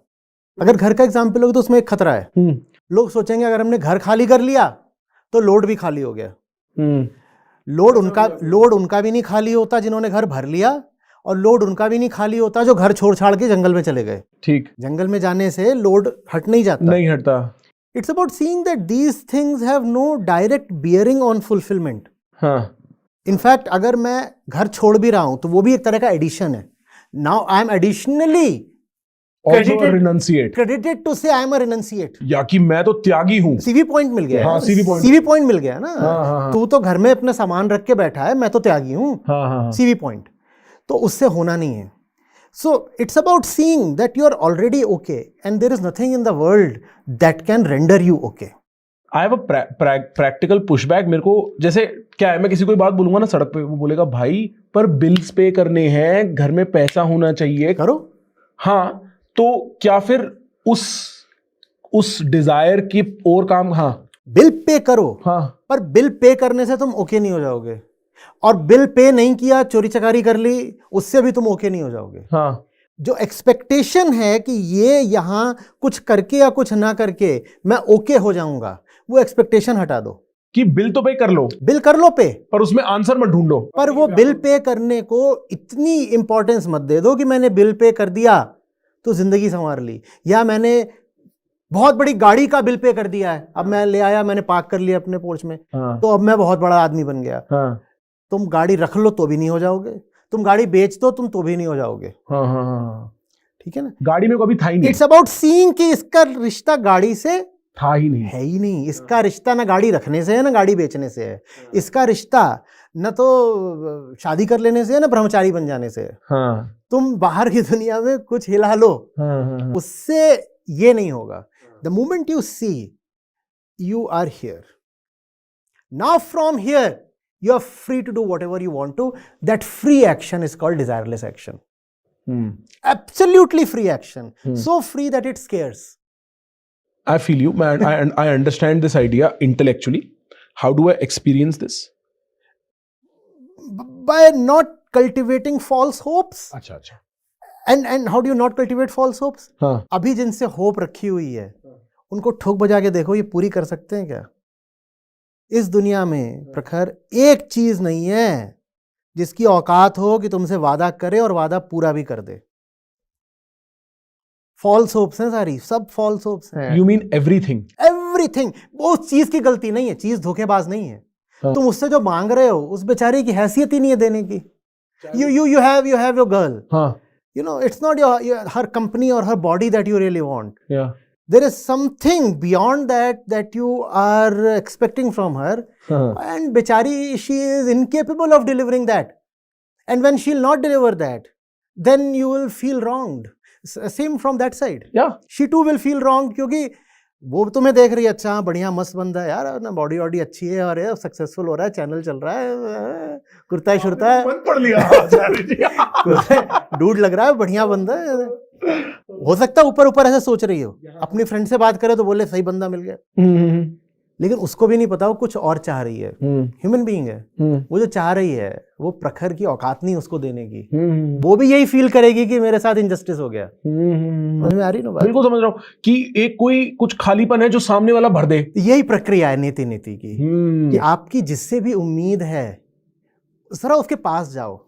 Speaker 2: अगर घर का एग्जाम्पल होगा तो उसमें एक खतरा है। लोग सोचेंगे अगर हमने घर खाली कर लिया तो लोड भी खाली हो गया। लोड उनका भी नहीं खाली होता जिन्होंने घर भर लिया, और लोड उनका भी नहीं खाली होता जो घर छोड़ छाड़ के जंगल में चले गए।
Speaker 1: ठीक,
Speaker 2: जंगल में जाने से लोड हट नहीं जाता,
Speaker 1: नहीं हटता।
Speaker 2: It's about seeing that these things have no direct bearing on fulfilment.
Speaker 1: हाँ,
Speaker 2: इनफैक्ट अगर मैं घर छोड़ भी रहा हूं तो वो भी एक तरह का एडिशन है। Now I am additionally credited to say I am a renunciate,
Speaker 1: या कि मैं तो त्यागी हूं।
Speaker 2: सीवी पॉइंट मिल गया।
Speaker 1: हाँ,
Speaker 2: सीवी पॉइंट मिल गया ना।
Speaker 1: हाँ,
Speaker 2: तू तो घर में अपना सामान रख के बैठा है, मैं तो त्यागी हूं।
Speaker 1: हाँ,
Speaker 2: सीवी पॉइंट तो उससे होना नहीं है। So it's about seeing that you are already okay and there is nothing in the world that can render you okay.
Speaker 1: I have a practical pushback. मेरे को जैसे क्या है, मैं किसी को बात बोलूंगा ना सड़क पे, वो बोलेगा भाई पर बिल्स पे करने हैं, घर में पैसा होना चाहिए,
Speaker 2: करो।
Speaker 1: हाँ, तो क्या फिर उस डिजायर की और काम, हाँ
Speaker 2: बिल पे करो,
Speaker 1: हाँ
Speaker 2: पर बिल पे करने से तुम ओके नहीं हो जाओगे, और बिल पे नहीं किया, चोरी चकारी कर ली, उससे भी तुम ओके नहीं हो जाओगे।
Speaker 1: हाँ,
Speaker 2: जो एक्सपेक्टेशन है कि ये यहां कुछ करके या कुछ ना करके मैं ओके हो जाऊंगा, वो एक्सपेक्टेशन हटा दो।
Speaker 1: कि बिल तो पे कर लो,
Speaker 2: बिल कर लो पे,
Speaker 1: पर उसमें आंसर मत ढूंढो।
Speaker 2: पर वो बिल पे करने को इतनी इंपॉर्टेंस मत दे दो कि मैंने बिल पे कर दिया तो जिंदगी संवार ली, या मैंने बहुत बड़ी गाड़ी का बिल पे कर दिया है, अब मैं ले आया, मैंने पार्क कर लिया अपने पोर्च में,
Speaker 1: हाँ,
Speaker 2: तो अब मैं बहुत बड़ा आदमी बन गया।
Speaker 1: हाँ,
Speaker 2: तुम गाड़ी रख लो तो भी नहीं हो जाओगे, तुम गाड़ी बेच दो तुम तो भी नहीं हो जाओगे।
Speaker 1: हाँ, हाँ, हाँ,
Speaker 2: ठीक है ना?
Speaker 1: गाड़ी में कभी था ही नहीं,
Speaker 2: इट्स अबाउट सीइंग कि इसका रिश्ता गाड़ी से
Speaker 1: था ही नहीं,
Speaker 2: है ही नहीं। इसका रिश्ता ना गाड़ी रखने से है ना गाड़ी बेचने से है। इसका रिश्ता न तो शादी कर लेने से है ना ब्रह्मचारी बन जाने से है।
Speaker 1: हाँ,
Speaker 2: तुम बाहर की दुनिया में कुछ हिला लो,
Speaker 1: हाँ, हाँ,
Speaker 2: उससे ये नहीं होगा। The moment you see you are here now, from here you are free to do whatever you want to. That free action is called desireless action. Absolutely free action. So free that it scares.
Speaker 1: I feel you, man. I understand this idea intellectually. How do I experience this?
Speaker 2: By not cultivating false hopes.
Speaker 1: अच्छा अच्छा,
Speaker 2: And how do you not cultivate false hopes?
Speaker 1: हाँ,
Speaker 2: अभी जिनसे hope रखी हुई है उनको ठोक बजा के देखो, ये पूरी कर सकते हैं क्या? इस दुनिया में प्रखर एक चीज नहीं है जिसकी औकात हो कि तुमसे वादा करे और वादा पूरा भी कर दे। फॉल्स होप्स हैं सारी, सब फॉल्स होप्स हैं।
Speaker 1: You mean everything?
Speaker 2: एवरीथिंग। वो उस चीज की गलती नहीं है, चीज धोखेबाज नहीं है।
Speaker 1: हाँ।
Speaker 2: तुम उससे जो मांग रहे हो उस बेचारे की हैसियत ही नहीं है देने की। you have your girl,
Speaker 1: हाँ,
Speaker 2: you know, it's not your her company or her body that you really want.
Speaker 1: yeah,
Speaker 2: There is something beyond that you are expecting from her,
Speaker 1: हाँ,
Speaker 2: and बेचारी she is incapable of delivering that, and when she'll not deliver that, then you will feel wronged. Same from that side.
Speaker 1: yeah,
Speaker 2: She too will feel wronged क्योंकि वो तुम्हें देख रही है, अच्छा बढ़िया मस्त बंदा है यार, ना बॉडी वॉडी अच्छी है और ये सक्सेसफुल हो रहा है, चैनल चल रहा है, कुर्ता ही शुरता है,
Speaker 1: मन पढ़ लिया
Speaker 2: डूड लग रहा है, बढ़िया बंदा है। हो सकता है ऊपर ऊपर ऐसे सोच रही हो, अपनी फ्रेंड से बात करे तो बोले सही बंदा मिल गया, लेकिन उसको भी नहीं पता वो कुछ और चाह रही है। ह्यूमन बीइंग है, वो जो चाह रही है वो प्रखर की औकात नहीं उसको देने की। वो भी यही फील करेगी कि मेरे साथ इनजस्टिस हो गया। समझ में आ रही ना बात?
Speaker 1: बिल्कुल समझ रहा हूँ कि एक कोई कुछ खालीपन है जो सामने वाला भर दे।
Speaker 2: यही प्रक्रिया है नीति की, कि आपकी जिससे भी उम्मीद है जरा उसके पास जाओ।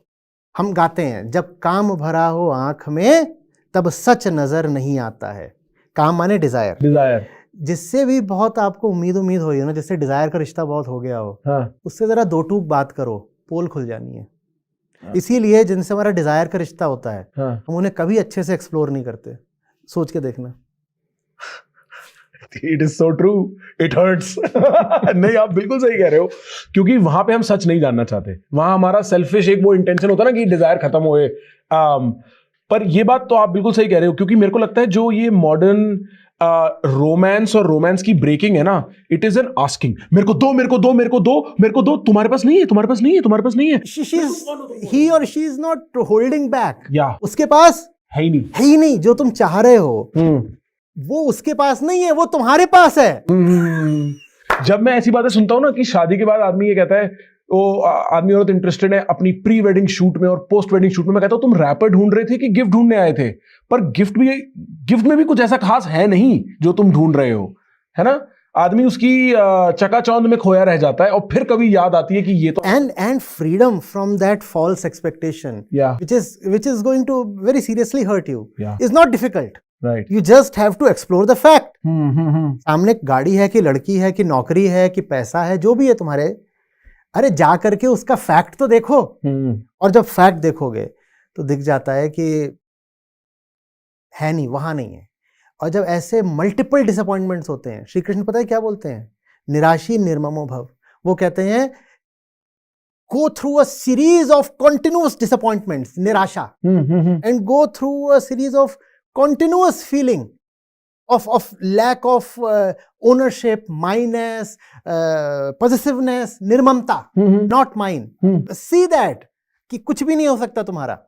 Speaker 2: हम गाते हैं, जब काम भरा हो आंख में तब सच नजर नहीं आता है। काम माने डिजायर। जिससे भी बहुत आपको उम्मीद हो रही है ना, जिससे डिजायर का रिश्ता बहुत हो गया हो,
Speaker 1: हाँ,
Speaker 2: उससे जरा दो टूक बात करो, पोल खुल जानी है। इसीलिए जिनसे हमारा डिजायर का रिश्ता होता है,
Speaker 1: हाँ,
Speaker 2: हम उन्हें कभी अच्छे से एक्सप्लोर नहीं करते। सोच के देखना।
Speaker 1: It is so true. It hurts. नहीं, आप बिल्कुल सही कह रहे हो, क्योंकि वहां पे हम सच नहीं जानना चाहते। वहां हमारा सेल्फिश एक वो इंटेंशन होता है ना कि डिजायर खत्म होए। पर ये बात तो आप बिल्कुल सही कह रहे हो, क्योंकि मेरे को लगता है जो ये मॉडर्न रोमांस और रोमांस की ब्रेकिंग है ना, इट इज एन आस्किंग, मेरे को दो, मेरे को दो, मेरे को दो, मेरे को दो, तुम्हारे पास नहीं है, तुम्हारे पास नहीं है, तुम्हारे पास नहीं है।
Speaker 2: ही और she is not holding back.
Speaker 1: या
Speaker 2: उसके पास
Speaker 1: है ही नहीं,
Speaker 2: है ही नहीं। जो तुम चाह रहे हो वो उसके पास नहीं है, वो तुम्हारे पास है।
Speaker 1: जब मैं ऐसी बातें सुनता हूं ना कि शादी के बाद आदमी ये कहता है, वो आदमी औरत इंटरेस्टेड है अपनी प्री वेडिंग शूट में और पोस्ट वेडिंग शूट में, मैं कहता हूं तुम रैपर ढूंढ रहे थे कि गिफ्ट ढूंढने आए थे? पर गिफ्ट में भी कुछ ऐसा खास है नहीं जो तुम ढूंढ रहे हो, है ना? आदमी उसकी चकाचौंध में खोया रह जाता है और फिर कभी याद आती है कि ये तो
Speaker 2: and freedom from that false expectation,
Speaker 1: Yeah.
Speaker 2: which is going to very seriously hurt you,
Speaker 1: Yeah.
Speaker 2: is not difficult.
Speaker 1: Right.
Speaker 2: You just have to explore the fact. सामने गाड़ी है कि लड़की है कि नौकरी है कि पैसा है, जो भी है तुम्हारे, अरे जा करके उसका फैक्ट तो देखो। और जब फैक्ट देखोगे तो दिख जाता है कि है नहीं, वहां नहीं है। और जब ऐसे मल्टीपल डिसअपॉइंटमेंट्स होते हैं, श्री कृष्ण पता है क्या बोलते हैं? निराशी निर्ममो भव। वो कहते हैं go through a series of continuous disappointments, निराशा, and go through a series of continuous feeling of lack of ownership, myness, possessiveness, निर्ममता, not mine. See that कि कुछ भी नहीं हो सकता तुम्हारा.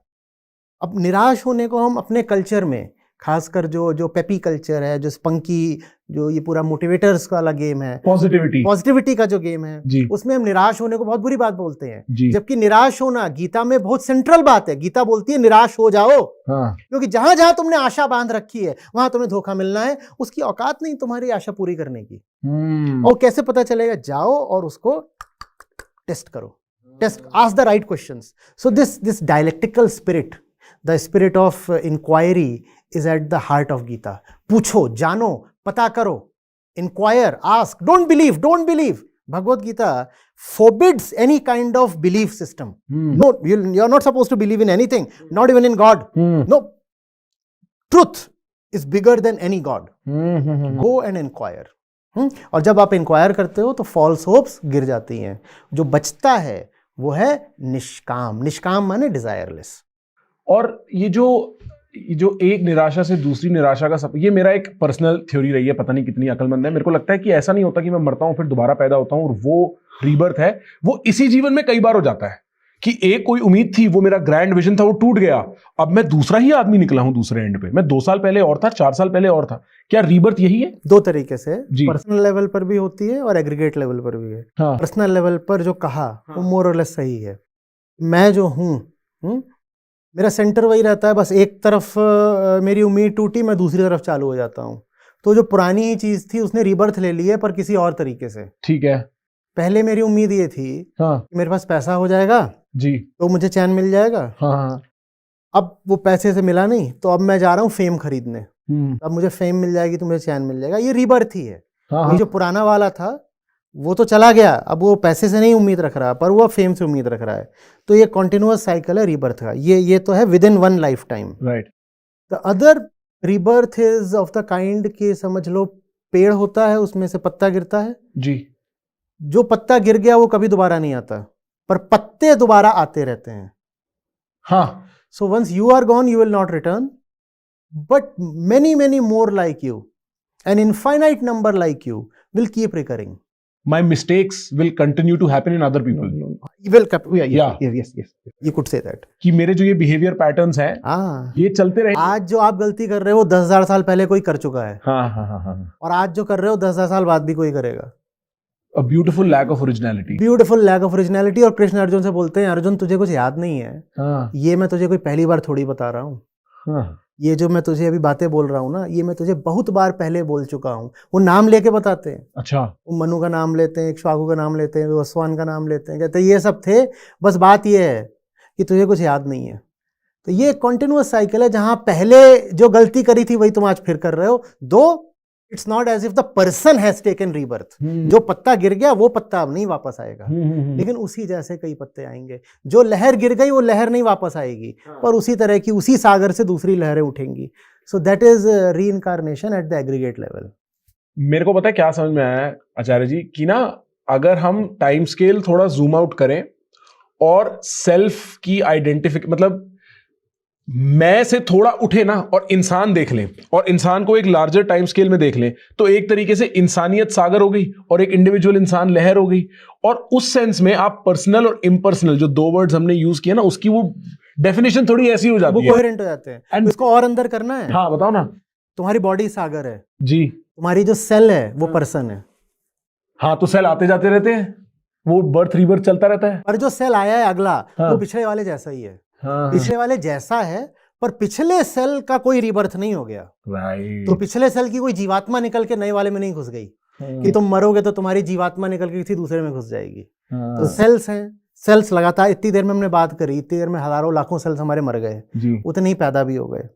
Speaker 2: अब निराश होने को हम अपने कल्चर में, खासकर जो पेपी कल्चर है, जो स्पंकी, जो ये पूरा मोटिवेटर्स का वाला गेम है, पॉजिटिविटी का जो गेम है, उसमें हम निराश होने को बहुत बुरी बात बोलते हैं. जबकि निराश होना गीता में बहुत सेंट्रल बात है. गीता बोलती है निराश हो जाओ. हाँ. क्योंकि जहां जहां तुमने आशा बांध रखी है वहां तुम्हें धोखा मिलना है. उसकी औकात नहीं तुम्हारी आशा पूरी करने की. और कैसे पता चलेगा? जाओ और उसको टेस्ट करो. Test, ask the right questions. So this dialectical spirit, the spirit of inquiry is at the heart of Gita. पूछो, जानो, पता करो. Inquire, ask, don't believe. Bhagavad Gita forbids any kind of belief system. No, you're not supposed to believe in anything, not even in God. No. Truth is bigger than any God. Go and inquire. और जब आप inquire करते हो तो false hopes गिर जाती हैं. जो बचता है वो है निष्काम. निष्काम माने डिजायरलेस.
Speaker 1: और ये जो एक निराशा से दूसरी निराशा का ये मेरा एक पर्सनल थ्योरी रही है, पता नहीं कितनी अकलमंद है. मेरे को लगता है कि ऐसा नहीं होता कि मैं मरता हूं फिर दोबारा पैदा होता हूं, और वो रीबर्थ है, वो इसी जीवन में कई बार हो जाता है कि एक कोई उम्मीद थी, वो मेरा ग्रैंड विजन था, वो टूट गया. अब मैं दूसरा ही आदमी निकला हूं दूसरे एंड पे. मैं 2 साल पहले और था, 4 साल पहले और था. क्या रीबर्थ यही है?
Speaker 2: 2 तरीके से, पर्सनल लेवल पर भी होती है और एग्रीगेट लेवल पर भी है. पर्सनल लेवल पर जो कहा वो मोर और लेस सही है. मैं जो हूं, मेरा सेंटर वही रहता है. बस एक तरफ मेरी उम्मीद टूटी, मैं दूसरी तरफ चालू हो जाता हूँ. तो जो पुरानी ही चीज थी उसने रीबर्थ ले ली है, पर किसी और तरीके से. ठीक है. पहले मेरी उम्मीद ये थी कि मेरे पास पैसा हो जाएगा जी, तो मुझे चैन मिल जाएगा. अब वो पैसे से मिला नहीं, तो अब मैं जा रहा हूँ फेम खरीदने. अब मुझे फेम मिल जाएगी तो मुझे चैन मिल जाएगा. ये रीबर्थ ही है. ये जो पुराना वाला था वो तो चला गया. अब वो पैसे से नहीं उम्मीद रख रहा, पर वो फेम से उम्मीद रख रहा है. तो ये कॉन्टिन्यूअस साइकिल है रीबर्थ का. ये तो है with in one life time. Right. The other rebirth is of the kind कि समझ लो पेड़ होता है, उसमें से पत्ता गिरता है जी. जो पत्ता गिर गया वो कभी दोबारा नहीं आता, पर पत्ते दोबारा आते रहते हैं. हाँ. So once you are gone you will not return, but many more like you, an infinite number like you will keep recurring. My mistakes will continue to happen in other people. Yes. You could say that. कि मेरे जो ये behavior patterns हैं, ये चलते रहे. आज जो आप गलती कर रहे हो 10,000 साल पहले कोई कर चुका है. हाँ. और आज जो कर रहे हो 10,000 साल बाद भी कोई करेगा. A beautiful lack of originality. Beautiful lack of originality. और कृष्ण अर्जुन से बोलते हैं, अर्जुन तुझे कुछ याद नहीं है. ये मैं तुझे कोई पहली बार थोड़ी बता रहा हूँ. ये जो मैं तुझे अभी बातें बोल रहा हूँ ना, ये मैं तुझे बहुत बार पहले बोल चुका हूँ. वो नाम लेके बताते हैं. अच्छा. वो मनु का नाम लेते हैं, इक्ष्वाकु का नाम लेते हैं, वसवान का नाम लेते हैं, कहते हैं ये सब थे, बस बात ये है कि तुझे कुछ याद नहीं है. तो ये कॉन्टिन्यूअस साइकिल है, जहां पहले जो गलती करी थी वही तुम आज फिर कर रहे हो. Though it's not as if the person has taken rebirth. जो पत्ता गिर गया वो पत्ता अब नहीं वापस आएगा, लेकिन उसी जैसे कई पत्ते आएंगे. जो लहर गिर गई वो लहर नहीं वापस आएगी, पर उसी तरह की उसी सागर से दूसरी लहरें उठेंगी. So that is reincarnation at the aggregate level. मेरे को पता है क्या समझ में आया आचार्य जी, कि ना अगर हम टाइम स्केल थोड़ा जूम आउट करें और सेल्फ की मतलब मैं से थोड़ा उठे ना और इंसान देख लें, और इंसान को एक लार्जर टाइम स्केल में देख लें, तो एक तरीके से इंसानियत सागर हो गई और एक इंडिविजुअल इंसान लहर हो गई. और उस सेंस में आप पर्सनल और इम्पर्सनल जो 2 वर्ड्स हमने यूज किए ना, उसकी वो डेफिनेशन थोड़ी ऐसी हो जाती है, वो कोहेरेंट हो जाते हैं. एंड इसको और अंदर करना है. हाँ बताओ ना. तुम्हारी बॉडी सागर है जी, तुम्हारी जो सेल है वो पर्सन है. हाँ, तो सेल आते जाते रहते हैं, वो बर्थ रीबर्थ चलता रहता है. और जो सेल आया है अगला, वो पिछले वाले जैसा ही है. पिछले वाले जैसा है, पर पिछले सेल का कोई रीबर्थ नहीं हो गया. राइट. तो पिछले सेल की कोई जीवात्मा निकल के नए वाले में नहीं घुस गई कि तुम मरोगे तो तुम्हारी जीवात्मा निकल के किसी दूसरे में घुस जाएगी. तो सेल्स हैं. सेल्स लगातार, इतनी देर में हमने बात करी, इतनी देर में हजारों लाखों सेल्स हमारे मर गए, उतने ही पैदा भी हो गए.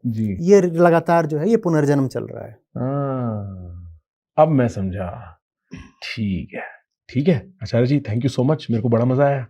Speaker 2: ये लगातार जो है ये पुनर्जन्म चल रहा है. अब मैं समझा. ठीक है आचार्य जी, थैंक यू सो मच. मेरे को बड़ा मजा आया.